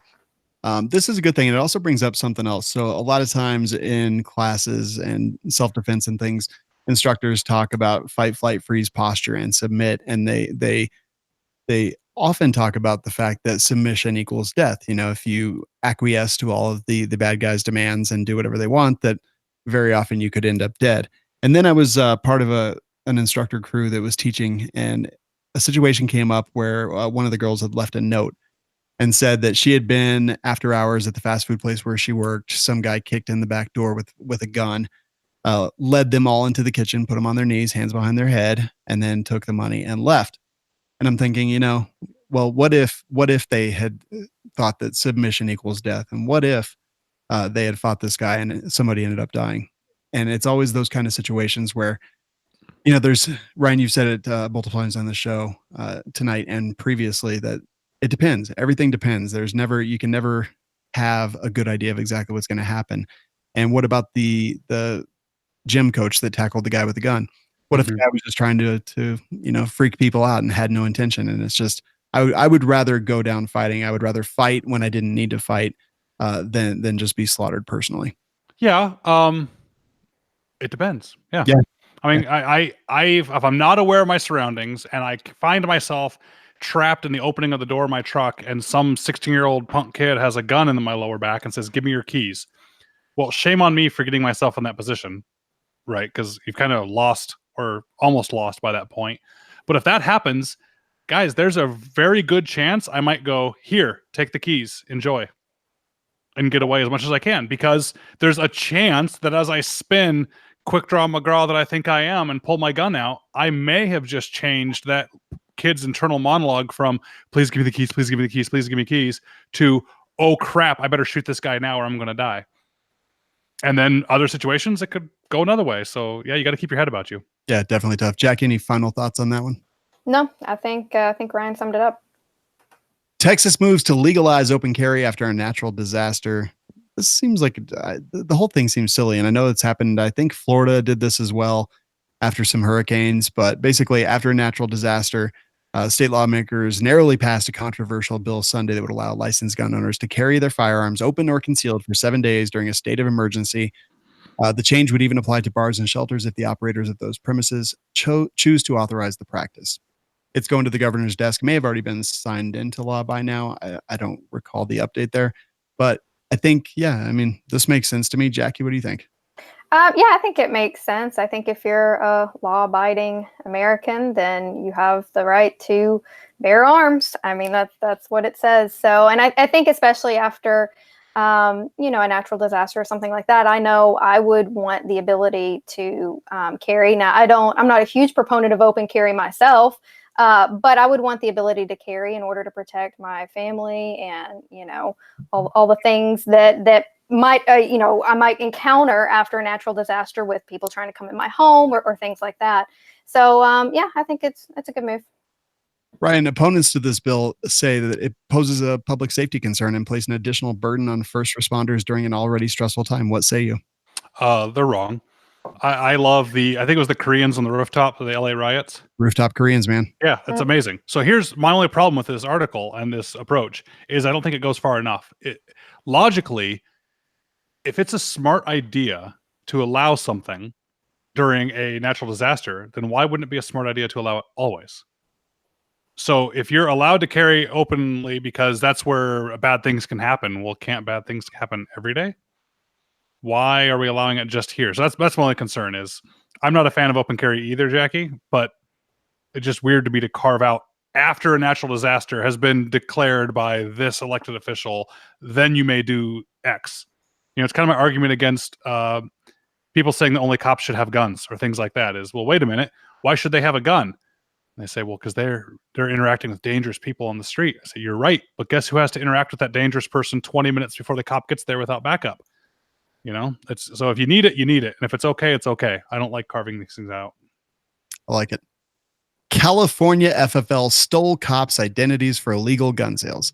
This is a good thing. And it also brings up something else. So a lot of times in classes and self-defense and things, instructors talk about fight, flight, freeze, posture, and submit. And they often talk about the fact that submission equals death. You know, if you acquiesce to all of the bad guys' demands and do whatever they want, that very often you could end up dead. And then I was part of an instructor crew that was teaching, and a situation came up where one of the girls had left a note and said that she had been after hours at the fast food place where she worked. Some guy kicked in the back door with a gun, led them all into the kitchen, put them on their knees, hands behind their head, and then took the money and left. And I'm thinking, you know, well, what if they had thought that submission equals death? And what if they had fought this guy and somebody ended up dying? And it's always those kind of situations where, you know, there's, Ryan, you've said it multiple times on the show tonight and previously that it depends. Everything depends. You can never have a good idea of exactly what's going to happen. And what about the gym coach that tackled the guy with the gun? What if the guy was just trying to you know, freak people out and had no intention? And it's just, I would rather go down fighting. I would rather fight when I didn't need to fight than just be slaughtered personally. Yeah. It depends. Yeah. Yeah. I mean, if I'm not aware of my surroundings and I find myself trapped in the opening of the door of my truck and some 16-year-old punk kid has a gun in my lower back and says, "Give me your keys." Well, shame on me for getting myself in that position, right? Because you've kind of lost or almost lost by that point. But if that happens, guys, there's a very good chance I might go, "Here, take the keys, enjoy," and get away as much as I can, because there's a chance that as I spin quick draw McGraw that I think I am and pull my gun out, I may have just changed that kid's internal monologue from "Please give me the keys, please give me the keys, please give me keys" to "Oh crap, I better shoot this guy now or I'm going to die." And then other situations, it could go another way. So yeah, you got to keep your head about you. Yeah, definitely tough. Jack, any final thoughts on that one? No, I think Ryan summed it up. Texas moves to legalize open carry after a natural disaster. This seems like the whole thing seems silly. And I know it's happened. I think Florida did this as well after some hurricanes. But basically, after a natural disaster, state lawmakers narrowly passed a controversial bill Sunday that would allow licensed gun owners to carry their firearms open or concealed for 7 days during a state of emergency. The change would even apply to bars and shelters if the operators of those premises choose to authorize the practice. It's going to the governor's desk. May have already been signed into law by now. I don't recall the update there, but I think, yeah, I mean, this makes sense to me. Jackie, what do you think? Yeah, I think it makes sense. I think if you're a law-abiding American, then you have the right to bear arms. I mean, that's what it says. So, and I think especially after, you know, a natural disaster or something like that, I know I would want the ability to carry. Now, I'm not a huge proponent of open carry myself, but I would want the ability to carry in order to protect my family and, you know, all the things that might, you know, I might encounter after a natural disaster with people trying to come in my home or things like that. So, yeah, I think it's a good move. Ryan, opponents to this bill say that it poses a public safety concern and place an additional burden on first responders during an already stressful time. What say you? They're wrong. I love I think it was the Koreans on the rooftop of the LA riots. Rooftop Koreans, man. Yeah, that's amazing. So here's my only problem with this article and this approach is I don't think it goes far enough. Logically, if it's a smart idea to allow something during a natural disaster, then why wouldn't it be a smart idea to allow it always? So if you're allowed to carry openly because that's where bad things can happen, well, can't bad things happen every day? Why are we allowing it just here? So that's my only concern is I'm not a fan of open carry either, Jackie, but it's just weird to me to carve out after a natural disaster has been declared by this elected official, then you may do X. You know, it's kind of my argument against people saying that only cops should have guns or things like that is, well, wait a minute, why should they have a gun? And they say, well, because they're interacting with dangerous people on the street. I say, you're right, but guess who has to interact with that dangerous person 20 minutes before the cop gets there without backup? You know, so if you need it, you need it. And if it's okay, it's okay. I don't like carving these things out. I like it. California FFL stole cops' identities for illegal gun sales.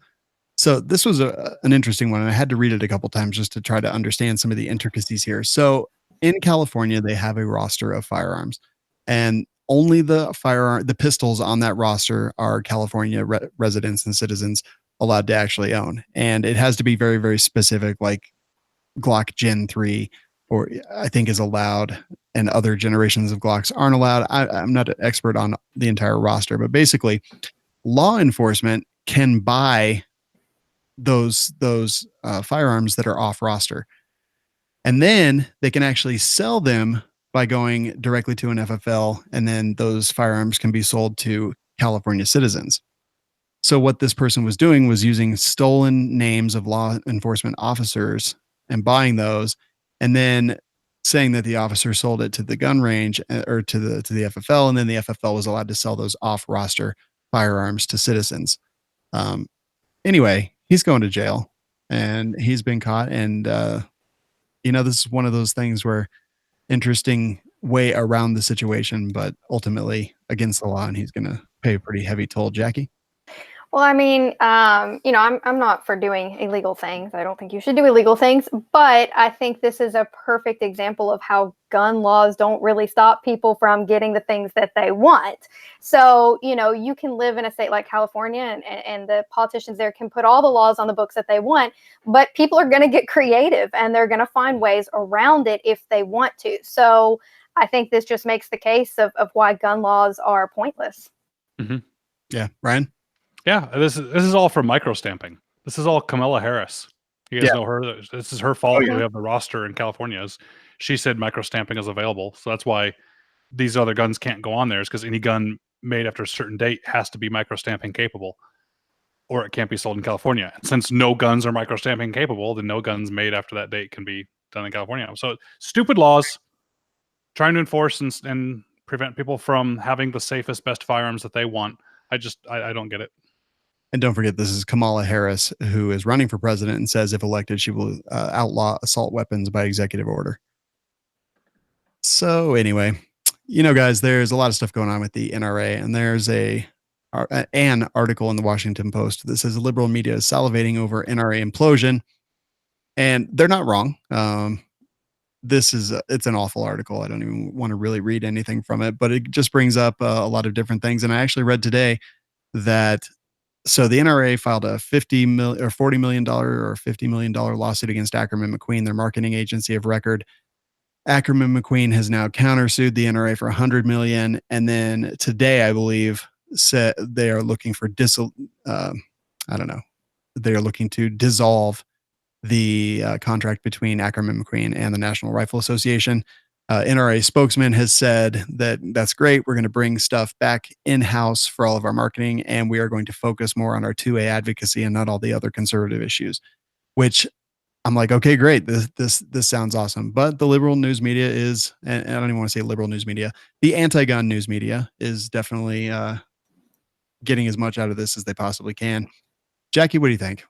So this was an interesting one, and I had to read it a couple times just to try to understand some of the intricacies here. So in California, they have a roster of firearms, and only the pistols on that roster are California residents and citizens allowed to actually own. And it has to be very, very specific, like Glock Gen 3, or I think is allowed, and other generations of Glocks aren't allowed. I'm not an expert on the entire roster, but basically law enforcement can buy those firearms that are off roster. And then they can actually sell them by going directly to an FFL, and then those firearms can be sold to California citizens. So what this person was doing was using stolen names of law enforcement officers and buying those, and then saying that the officer sold it to the gun range or to the FFL, and then the FFL was allowed to sell those off-roster firearms to citizens. Anyway, he's going to jail, and he's been caught. And this is one of those things where interesting way around the situation, but ultimately against the law, and he's going to pay a pretty heavy toll. Jackie? Well, I mean, I'm not for doing illegal things. I don't think you should do illegal things, but I think this is a perfect example of how gun laws don't really stop people from getting the things that they want. So, you can live in a state like California, and the politicians there can put all the laws on the books that they want, but people are going to get creative and they're going to find ways around it if they want to. So I think this just makes the case of why gun laws are pointless. Mm-hmm. Yeah. Ryan? Yeah, this is all from microstamping. This is all Kamala Harris. You guys know her. This is her fault. We have the roster in California. She said microstamping is available, so that's why these other guns can't go on there. Is because any gun made after a certain date has to be microstamping capable, or it can't be sold in California. And since no guns are microstamping capable, then no guns made after that date can be done in California. So stupid laws trying to enforce and prevent people from having the safest, best firearms that they want. I don't get it. And don't forget, this is Kamala Harris, who is running for president and says if elected, she will outlaw assault weapons by executive order. So anyway, guys, there's a lot of stuff going on with the NRA, and there's an article in the Washington Post that says liberal media is salivating over NRA implosion, and they're not wrong. It's an awful article. I don't even want to really read anything from it, but it just brings up a lot of different things. And I actually read today that so the NRA filed a $40 million or $50 million lawsuit against Ackerman McQueen, their marketing agency of record. Ackerman McQueen has now countersued the NRA for $100 million, and then today, I believe, said they are looking for They are looking to dissolve the contract between Ackerman McQueen and the National Rifle Association. NRA spokesman has said that that's great. We're going to bring stuff back in-house for all of our marketing, and we are going to focus more on our 2A advocacy and not all the other conservative issues, which I'm like, okay, great. This sounds awesome. But the liberal news media is, and I don't even want to say liberal news media, the anti-gun news media is definitely getting as much out of this as they possibly can. Jackie, what do you think?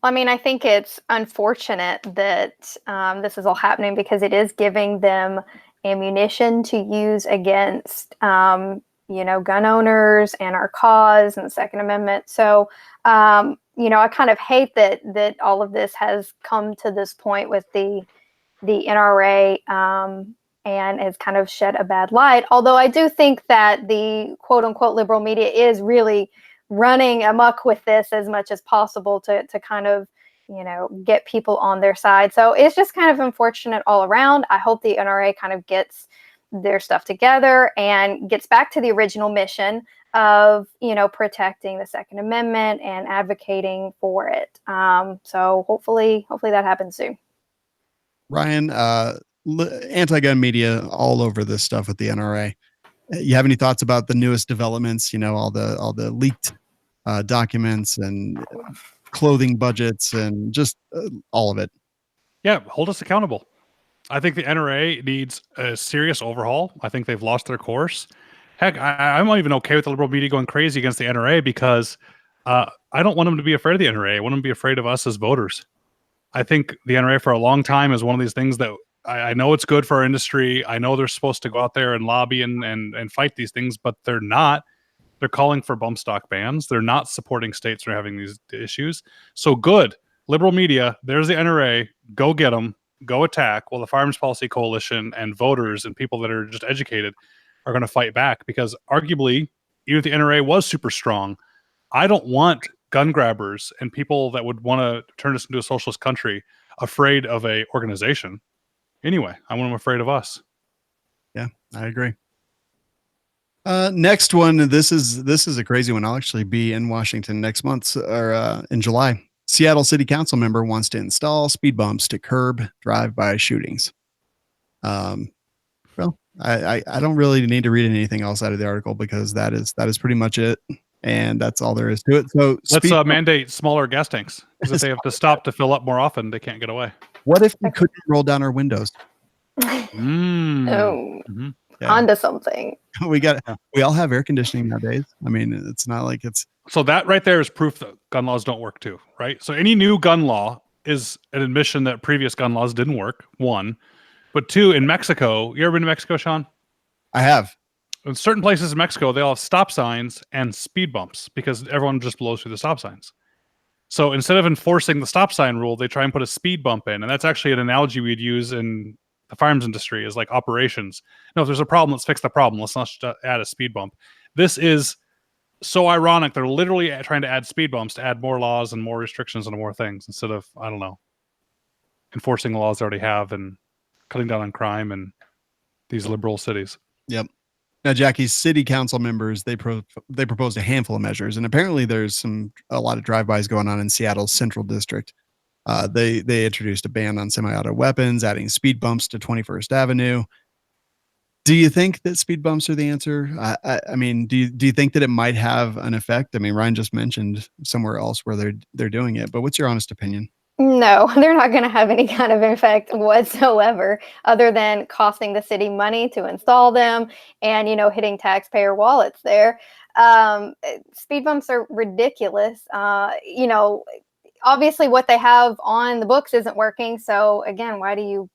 I mean, I think it's unfortunate that this is all happening because it is giving them ammunition to use against, gun owners and our cause and the Second Amendment. So, I kind of hate that all of this has come to this point with the NRA and has kind of shed a bad light. Although I do think that the quote unquote liberal media is really running amok with this as much as possible to kind of, get people on their side. So it's just kind of unfortunate all around. I hope the NRA kind of gets their stuff together and gets back to the original mission of, protecting the Second Amendment and advocating for it. So hopefully that happens soon. Ryan, anti-gun media all over this stuff with the NRA. You have any thoughts about the newest developments? All the leaked documents and clothing budgets and just all of it. Yeah, hold us accountable. I think the NRA needs a serious overhaul. I think they've lost their course. Heck, I'm not even okay with the liberal media going crazy against the NRA because I don't want them to be afraid of the NRA. I want them to be afraid of us as voters. I think the NRA for a long time is one of these things that I know it's good for our industry. I know they're supposed to go out there and lobby and fight these things, but they're not. They're calling for bump stock bans. They're not supporting states that are having these issues. So good. Liberal media, there's the NRA. Go get them. Go attack. Well, the Firearms Policy Coalition and voters and people that are just educated are going to fight back, because arguably, even if the NRA was super strong, I don't want gun grabbers and people that would want to turn us into a socialist country afraid of a organization. Anyway, I want them afraid of us. Yeah, I agree. Next one. This is a crazy one. I'll actually be in Washington next month, or in July. Seattle City Council member wants to install speed bumps to curb drive-by shootings. Well, I don't really need to read anything else out of the article, because that is pretty much it, and that's all there is to it. So let's mandate smaller gas tanks, because if they have to stop to fill up more often, they can't get away. What if we couldn't roll down our windows? Oh, Mm-hmm. Yeah. onto something. We all have air conditioning nowadays. I mean, it's not like it's. So that right there is proof that gun laws don't work too, right? So any new gun law is an admission that previous gun laws didn't work, one. But two, in Mexico, you ever been to Mexico, Sean? I have. In certain places in Mexico, they all have stop signs and speed bumps because everyone just blows through the stop signs. So instead of enforcing the stop sign rule, they try and put a speed bump in. And that's actually an analogy we'd use in the firearms industry, is like operations. No, if there's a problem, let's fix the problem. Let's not just add a speed bump. This is so ironic. They're literally trying to add speed bumps to add more laws and more restrictions and more things, instead of, I don't know, enforcing the laws they already have and cutting down on crime in these liberal cities. Yep. Now, Jackie's city council members, they proposed a handful of measures, and apparently there's a lot of drive-bys going on in Seattle's Central District. They introduced a ban on semi-auto weapons, adding speed bumps to 21st Avenue. Do you think that speed bumps are the answer? I mean, do you think that it might have an effect? I mean, Ryan just mentioned somewhere else where they're doing it, but what's your honest opinion? No, they're not going to have any kind of effect whatsoever, other than costing the city money to install them and, hitting taxpayer wallets there. Speed bumps are ridiculous. Obviously what they have on the books isn't working. So again, why do you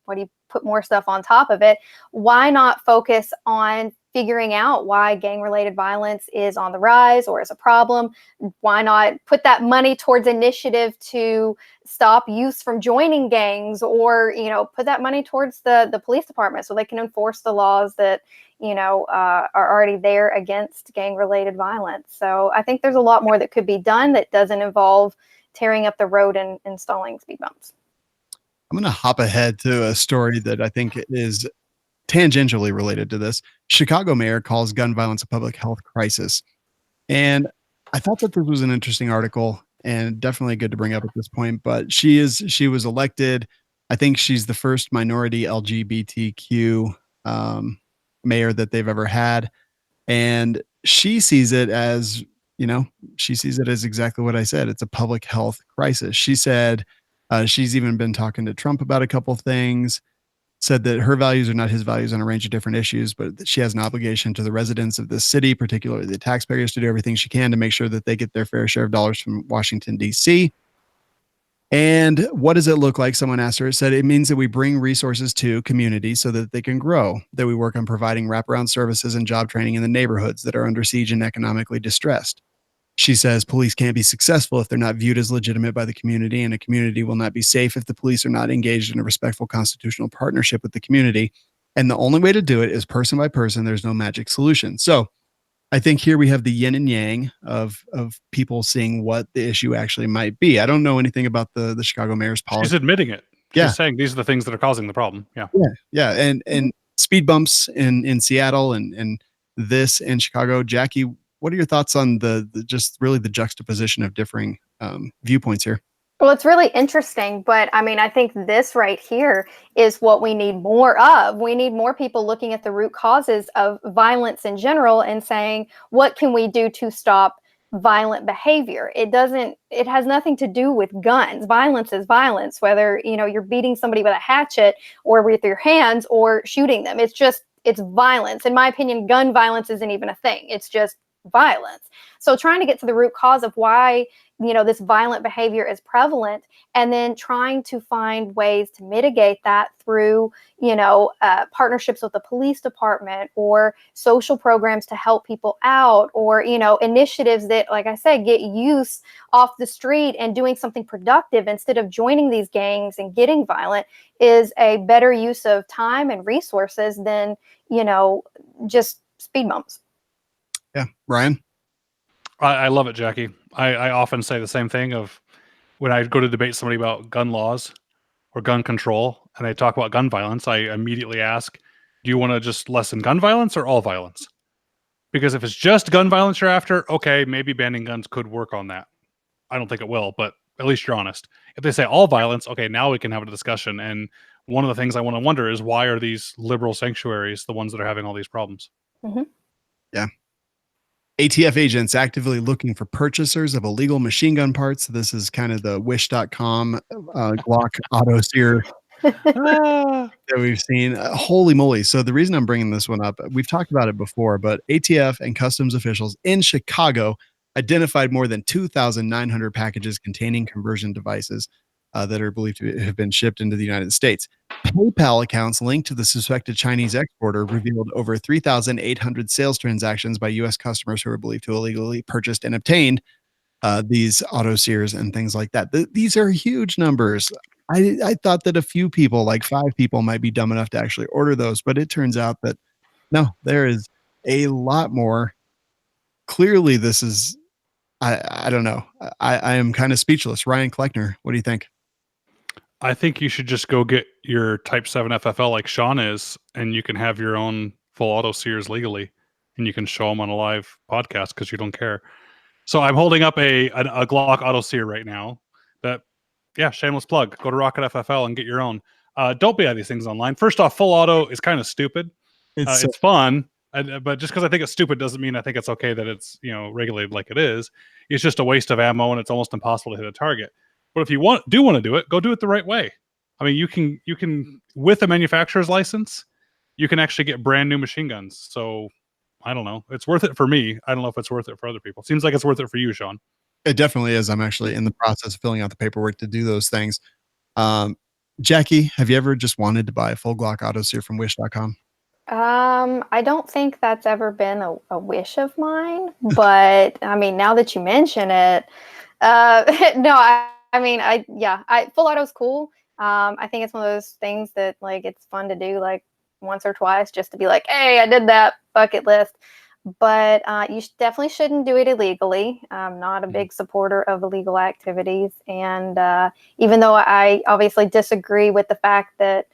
put more stuff on top of it? Why not focus on figuring out why gang-related violence is on the rise or is a problem? Why not put that money towards initiative to stop youth from joining gangs, or put that money towards the police department so they can enforce the laws that are already there against gang-related violence? So I think there's a lot more that could be done that doesn't involve tearing up the road and installing speed bumps. I'm going to hop ahead to a story that I think is tangentially related to this. Chicago mayor calls gun violence a public health crisis. And I thought that this was an interesting article and definitely good to bring up at this point, but she was elected. I think she's the first minority LGBTQ mayor that they've ever had. And she sees it as, exactly what I said. It's a public health crisis. She said she's even been talking to Trump about a couple of things, said that her values are not his values on a range of different issues, but that she has an obligation to the residents of this city, particularly the taxpayers, to do everything she can to make sure that they get their fair share of dollars from Washington, D.C. And what does it look like? Someone asked her. It said it means that we bring resources to communities so that they can grow, that we work on providing wraparound services and job training in the neighborhoods that are under siege and economically distressed. She says police can't be successful if they're not viewed as legitimate by the community, and a community will not be safe if the police are not engaged in a respectful constitutional partnership with the community. And the only way to do it is person by person. There's no magic solution. So I think here we have the yin and yang of people seeing what the issue actually might be. I don't know anything about the Chicago mayor's policy. She's admitting it. She's saying these are the things that are causing the problem. Yeah. And speed bumps in Seattle and this in Chicago. Jackie, what are your thoughts on the just really the juxtaposition of differing viewpoints here? Well, it's really interesting, but I mean, I think this right here is what we need more of. We need more people looking at the root causes of violence in general and saying, what can we do to stop violent behavior? It has nothing to do with guns. Violence is violence, whether, you're beating somebody with a hatchet or with your hands or shooting them. It's violence. In my opinion, gun violence isn't even a thing. It's just violence. So trying to get to the root cause of why this violent behavior is prevalent, and then trying to find ways to mitigate that through partnerships with the police department or social programs to help people out, or initiatives that, like I said, get youth off the street and doing something productive instead of joining these gangs and getting violent, is a better use of time and resources than just speed bumps. Yeah. Ryan? I love it, Jackie. I often say the same thing of when I go to debate somebody about gun laws or gun control and they talk about gun violence, I immediately ask, do you want to just lessen gun violence or all violence? Because if it's just gun violence you're after, okay, maybe banning guns could work on that. I don't think it will, but at least you're honest. If they say all violence, okay, now we can have a discussion. And one of the things I want to wonder is why are these liberal sanctuaries the ones that are having all these problems? Mm-hmm. Yeah. ATF agents actively looking for purchasers of illegal machine gun parts. This is kind of the wish.com Glock auto sear that we've seen. Holy moly. So the reason I'm bringing this one up, we've talked about it before, but ATF and customs officials in Chicago identified more than 2,900 packages containing conversion devices that are believed to have been shipped into the United States. PayPal accounts linked to the suspected Chinese exporter revealed over 3,800 sales transactions by U.S. customers who are believed to illegally purchased and obtained these auto sears and things like that. These are huge numbers. I thought that a few people, like 5 people, might be dumb enough to actually order those, but it turns out that no, there is a lot more. Clearly, this is, I don't know. I am kind of speechless. Ryan Kleckner, what do you think? I think you should just go get your Type 7 FFL like Sean is, and you can have your own full auto sears legally, and you can show them on a live podcast because you don't care. So I'm holding up a Glock auto sear right now. That, yeah, shameless plug. Go to Rocket FFL and get your own. Don't buy these things online. First off, full auto is kind of stupid. It's fun, but just because I think it's stupid doesn't mean I think it's okay that it's regulated like it is. It's just a waste of ammo, and it's almost impossible to hit a target. But if you do want to do it, go do it the right way. I mean, you can with a manufacturer's license, you can actually get brand new machine guns. So I don't know. It's worth it for me. I don't know if it's worth it for other people. Seems like it's worth it for you, Sean. It definitely is. I'm actually in the process of filling out the paperwork to do those things. Jackie, have you ever just wanted to buy a full Glock auto sear from wish.com? I don't think that's ever been a wish of mine, but I mean, now that you mention it, no, full auto's cool. I think it's one of those things that like it's fun to do like once or twice just to be like, hey, I did that, bucket list. But you definitely shouldn't do it illegally. I'm not a big supporter of illegal activities, and even though I obviously disagree with the fact that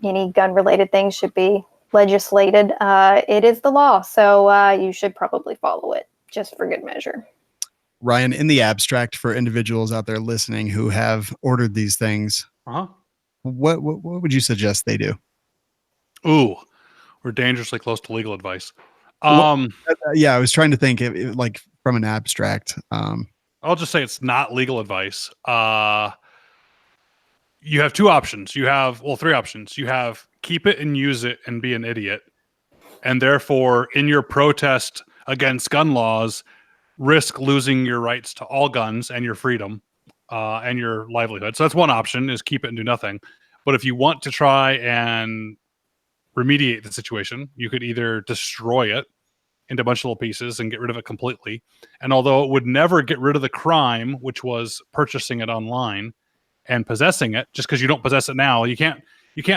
any gun-related things should be legislated, it is the law, so you should probably follow it just for good measure. Ryan, in the abstract, for individuals out there listening who have ordered these things, what would you suggest they do? Ooh, we're dangerously close to legal advice. Yeah, I was trying to think like from an abstract. I'll just say it's not legal advice. You have 2 options. You have 3 options. You have keep it and use it and be an idiot, and therefore in your protest against gun laws, risk losing your rights to all guns and your freedom and your livelihood. So that's one option, is keep it and do nothing. But if you want to try and remediate the situation, you could either destroy it into a bunch of little pieces and get rid of it completely. And although it would never get rid of the crime, which was purchasing it online and possessing it, just because you don't possess it now, you can't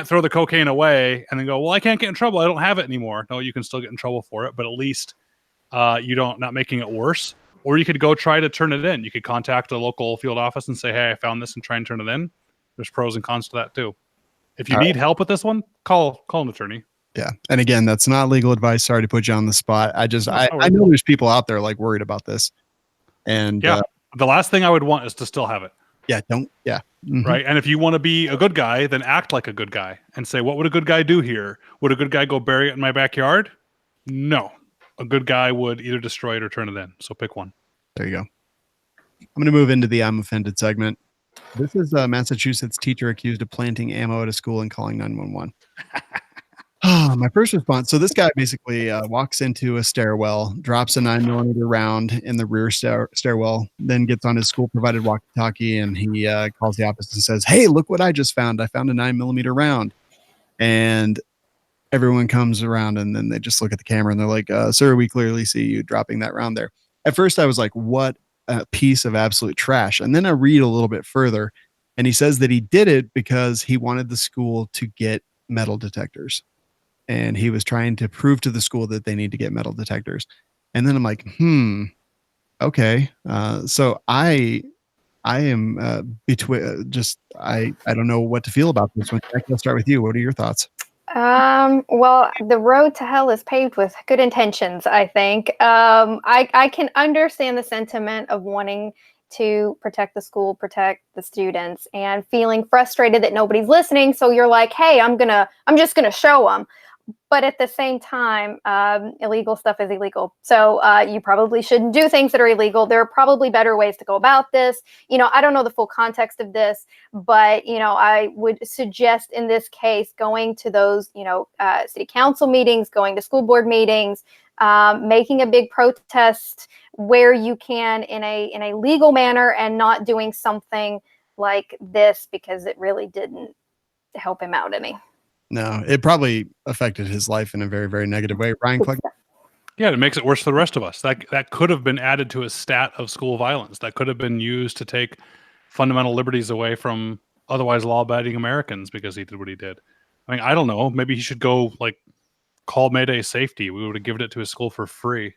throw the cocaine away and then go, well, I can't get in trouble, I don't have it anymore. No, you can still get in trouble for it, but at least not making it worse. Or you could go try to turn it in. You could contact a local field office and say, hey, I found this, and try and turn it in. There's pros and cons to that too. If you need help with this one, call an attorney. Yeah. And again, that's not legal advice. Sorry to put you on the spot. I know there's people out there like worried about this. And the last thing I would want is to still have it. Yeah. Mm-hmm. Right. And if you want to be a good guy, then act like a good guy and say, what would a good guy do here? Would a good guy go bury it in my backyard? No. A good guy would either destroy it or turn it in. So pick one. There you go. I'm going to move into the I'm offended segment. This is a Massachusetts teacher accused of planting ammo at a school and calling 911. My first response. So this guy basically walks into a stairwell, drops a 9mm round in the rear stairwell, then gets on his school provided walkie-talkie, and he calls the office and says, hey, look what I just found. I found a 9mm round. And everyone comes around, and then they just look at the camera and they're like, sir, we clearly see you dropping that round there. At first I was like, what a piece of absolute trash. And then I read a little bit further, and he says that he did it because he wanted the school to get metal detectors. and he was trying to prove to the school that they need to get metal detectors. And then I'm like, okay. So I am between I don't know what to feel about this one. Jackie, I'll start with you. What are your thoughts? Well, the road to hell is paved with good intentions, I think. I can understand the sentiment of wanting to protect the school, protect the students, and feeling frustrated that nobody's listening. So you're like, hey, I'm just gonna show them. But at the same time, illegal stuff is illegal. So you probably shouldn't do things that are illegal. There are probably better ways to go about this. I don't know the full context of this, but, I would suggest in this case going to those, city council meetings, going to school board meetings, making a big protest where you can in a legal manner and not doing something like this because it really didn't help him out any. No, it probably affected his life in a very, very negative way. Ryan Cluck? Yeah, it makes it worse for the rest of us. That could have been added to a stat of school violence. That could have been used to take fundamental liberties away from otherwise law-abiding Americans because he did what he did. I mean, I don't know. Maybe he should go call Mayday Safety. We would have given it to his school for free,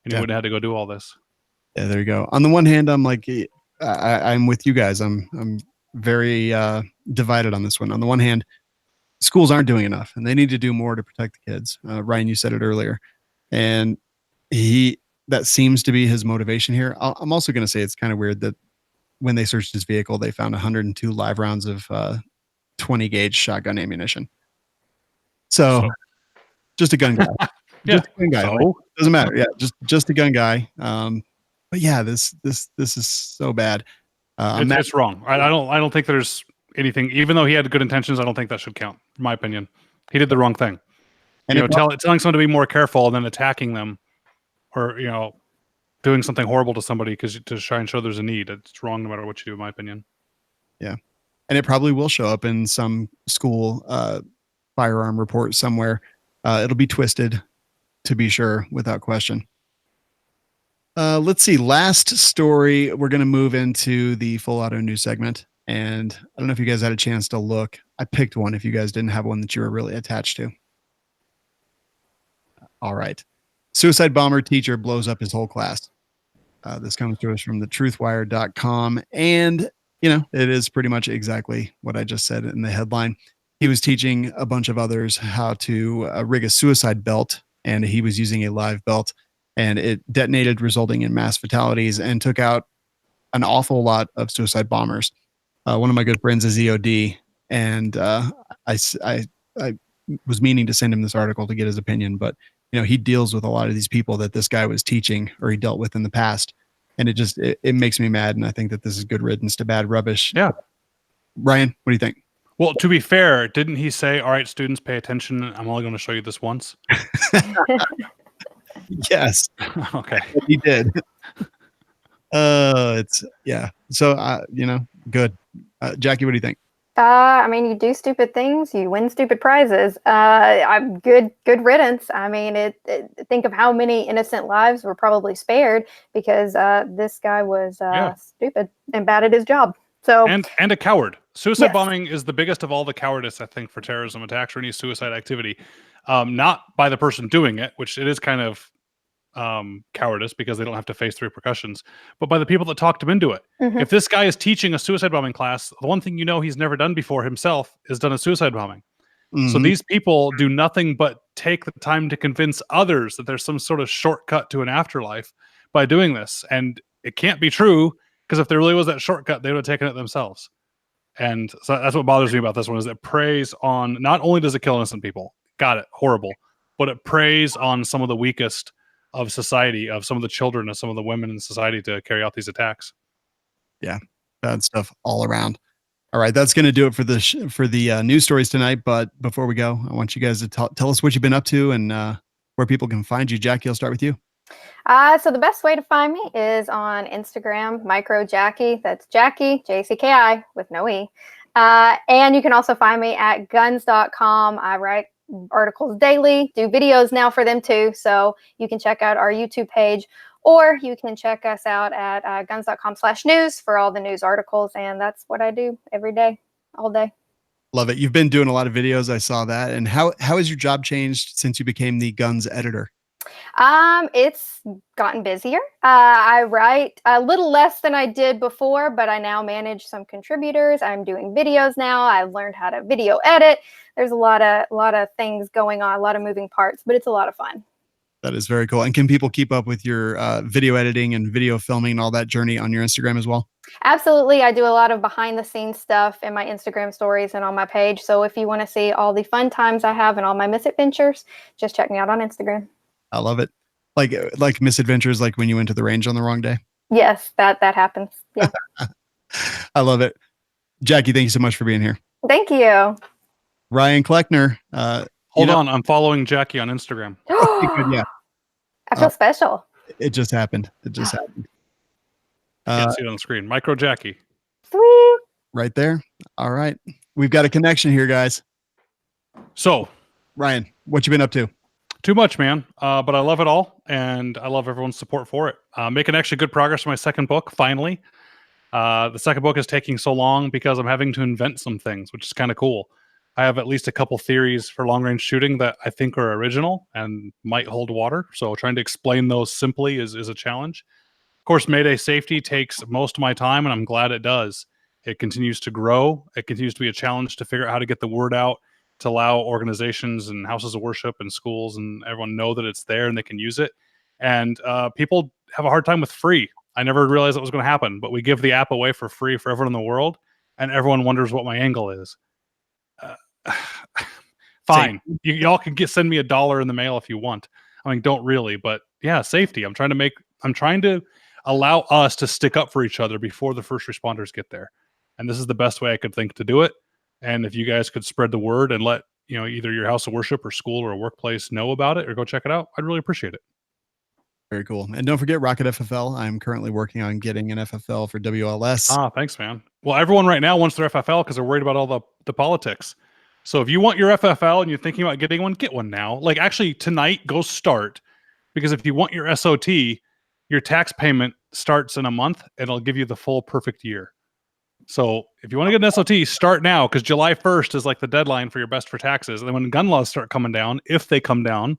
and he wouldn't have had to go do all this. Yeah, there you go. On the one hand, I'm like, I'm with you guys. I'm very divided on this one. On the one hand, schools aren't doing enough and they need to do more to protect the kids. Ryan, you said it earlier, and that seems to be his motivation here. I'm also going to say it's kind of weird that when they searched his vehicle, they found 102 live rounds of 20 gauge shotgun ammunition. So just a gun guy. Just a gun guy. So? Doesn't matter. Yeah. Just a gun guy. But yeah, this is so bad. It's wrong. I don't think there's anything, even though he had good intentions, I don't think that should count, in my opinion. He did the wrong thing. And telling someone to be more careful and then attacking them or, doing something horrible to somebody to try and show there's a need. It's wrong no matter what you do, in my opinion. Yeah. And it probably will show up in some school firearm report somewhere. It'll be twisted, to be sure, without question. Let's see. Last story, we're going to move into the full auto news segment. And I don't know if you guys had a chance to look. I picked one if you guys didn't have one that you were really attached to. All right. Suicide bomber teacher blows up his whole class. This comes to us from the truthwire.com. And, it is pretty much exactly what I just said in the headline. He was teaching a bunch of others how to rig a suicide belt, and he was using a live belt, and it detonated, resulting in mass fatalities and took out an awful lot of suicide bombers. One of my good friends is EOD, and I was meaning to send him this article to get his opinion, but he deals with a lot of these people that this guy was teaching or he dealt with in the past, and it makes me mad. And I think that this is good riddance to bad rubbish. Yeah, Ryan, what do you think? Well, to be fair, didn't he say, "All right, students, pay attention. I'm only going to show you this once"? Yes. Okay, he did. So good. Jackie, what do you think? You do stupid things, you win stupid prizes. I'm good riddance. Think of how many innocent lives were probably spared because this guy was stupid and bad at his job. So and a coward. Suicide bombing is the biggest of all the cowardice, I think, for terrorism attacks or any suicide activity. Not by the person doing it, which it is kind of cowardice because they don't have to face the repercussions, but by the people that talked him into it. Mm-hmm. If this guy is teaching a suicide bombing class, the one thing he's never done before himself is done a suicide bombing. Mm-hmm. So these people do nothing but take the time to convince others that there's some sort of shortcut to an afterlife by doing this. And it can't be true, because if there really was that shortcut, they would have taken it themselves. And so that's what bothers me about this one, is it preys on, not only does it kill innocent people, got it, horrible, but it preys on some of the weakest of society, of some of the children, of some of the women in society to carry out these attacks. Yeah, bad stuff all around. All right, that's going to do it for the news stories tonight. But before we go, I want you guys to tell us what you've been up to and where people can find you. Jackie, I'll start with you. So the best way to find me is on Instagram, Micro Jackie. That's Jackie, Jcki, with no E. And you can also find me at guns.com. I write articles daily, do videos now for them too. So you can check out our YouTube page, or you can check us out at guns.com/news for all the news articles. And that's what I do every day, all day. Love it. You've been doing a lot of videos. I saw that. And how has your job changed since you became the guns editor? It's gotten busier. I write a little less than I did before, but I now manage some contributors. I'm doing videos now. I've learned how to video edit. There's a lot of things going on, a lot of moving parts, but it's a lot of fun. That is very cool. And can people keep up with your video editing and video filming and all that journey on your Instagram as well? Absolutely. I do a lot of behind the scenes stuff in my Instagram stories and on my page. So if you want to see all the fun times I have and all my misadventures, just check me out on Instagram. I love it. Like misadventures, like when you went to the range on the wrong day. Yes, that happens. Yeah. I love it. Jackie, thank you so much for being here. Thank you. Ryan Kleckner. Hold on. I'm following Jackie on Instagram. Yeah. I feel special. It just happened. It just happened. Can't see it on the screen. Micro Jackie. Sweet. Right there. All right. We've got a connection here, guys. So, Ryan, what you been up to? too much, man. But I love it all, and I love everyone's support for it. Making actually good progress with my second book, finally. The second book is taking so long because I'm having to invent some things, which is kind of cool. I have at least a couple theories for long-range shooting that I think are original and might hold water. So trying to explain those simply is a challenge. Of course, Mayday safety takes most of my time, and I'm glad it does. It continues to grow. It continues to be a challenge to figure out how to get the word out, to allow organizations and houses of worship and schools and everyone know that it's there and they can use it. And people have a hard time with free. I never realized that was going to happen, but we give the app away for free for everyone in the world, and everyone wonders what my angle is. Fine. Y'all can send me $1 in the mail if you want. I mean, don't really, but yeah, safety. I'm trying to allow us to stick up for each other before the first responders get there. And this is the best way I could think to do it. And if you guys could spread the word and let, either your house of worship or school or a workplace know about it or go check it out, I'd really appreciate it. Very cool. And don't forget Rocket FFL. I'm currently working on getting an FFL for WLS. Thanks, man. Well, everyone right now wants their FFL because they're worried about all the politics. So if you want your FFL and you're thinking about getting one, get one now. Like actually tonight, go start. Because if you want your SOT, your tax payment starts in a month and it'll give you the full perfect year. So if you want to get an SOT, start now because July 1st is like the deadline for your best for taxes. And then when gun laws start coming down, if they come down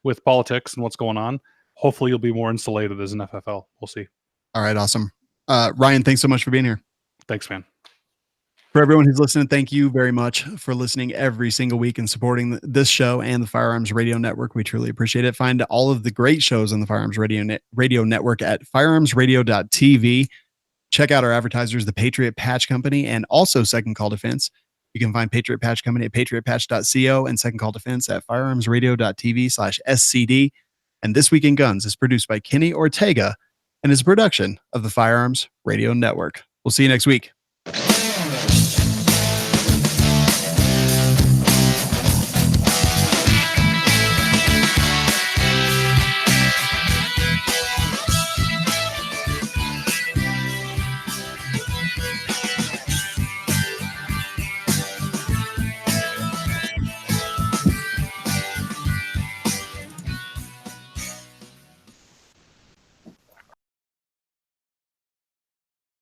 with politics and what's going on, hopefully you'll be more insulated as an FFL. We'll see. All right. Awesome. Ryan, thanks so much for being here. Thanks, man. For everyone who's listening, thank you very much for listening every single week and supporting this show and the Firearms Radio Network. We truly appreciate it. Find all of the great shows on the Firearms Radio Network at firearmsradio.tv. Check out our advertisers, the Patriot Patch Company, and also Second Call Defense. You can find Patriot Patch Company at patriotpatch.co and Second Call Defense at firearmsradio.tv/SCD. And This Week in Guns is produced by Kenny Ortega and is a production of the Firearms Radio Network. We'll see you next week.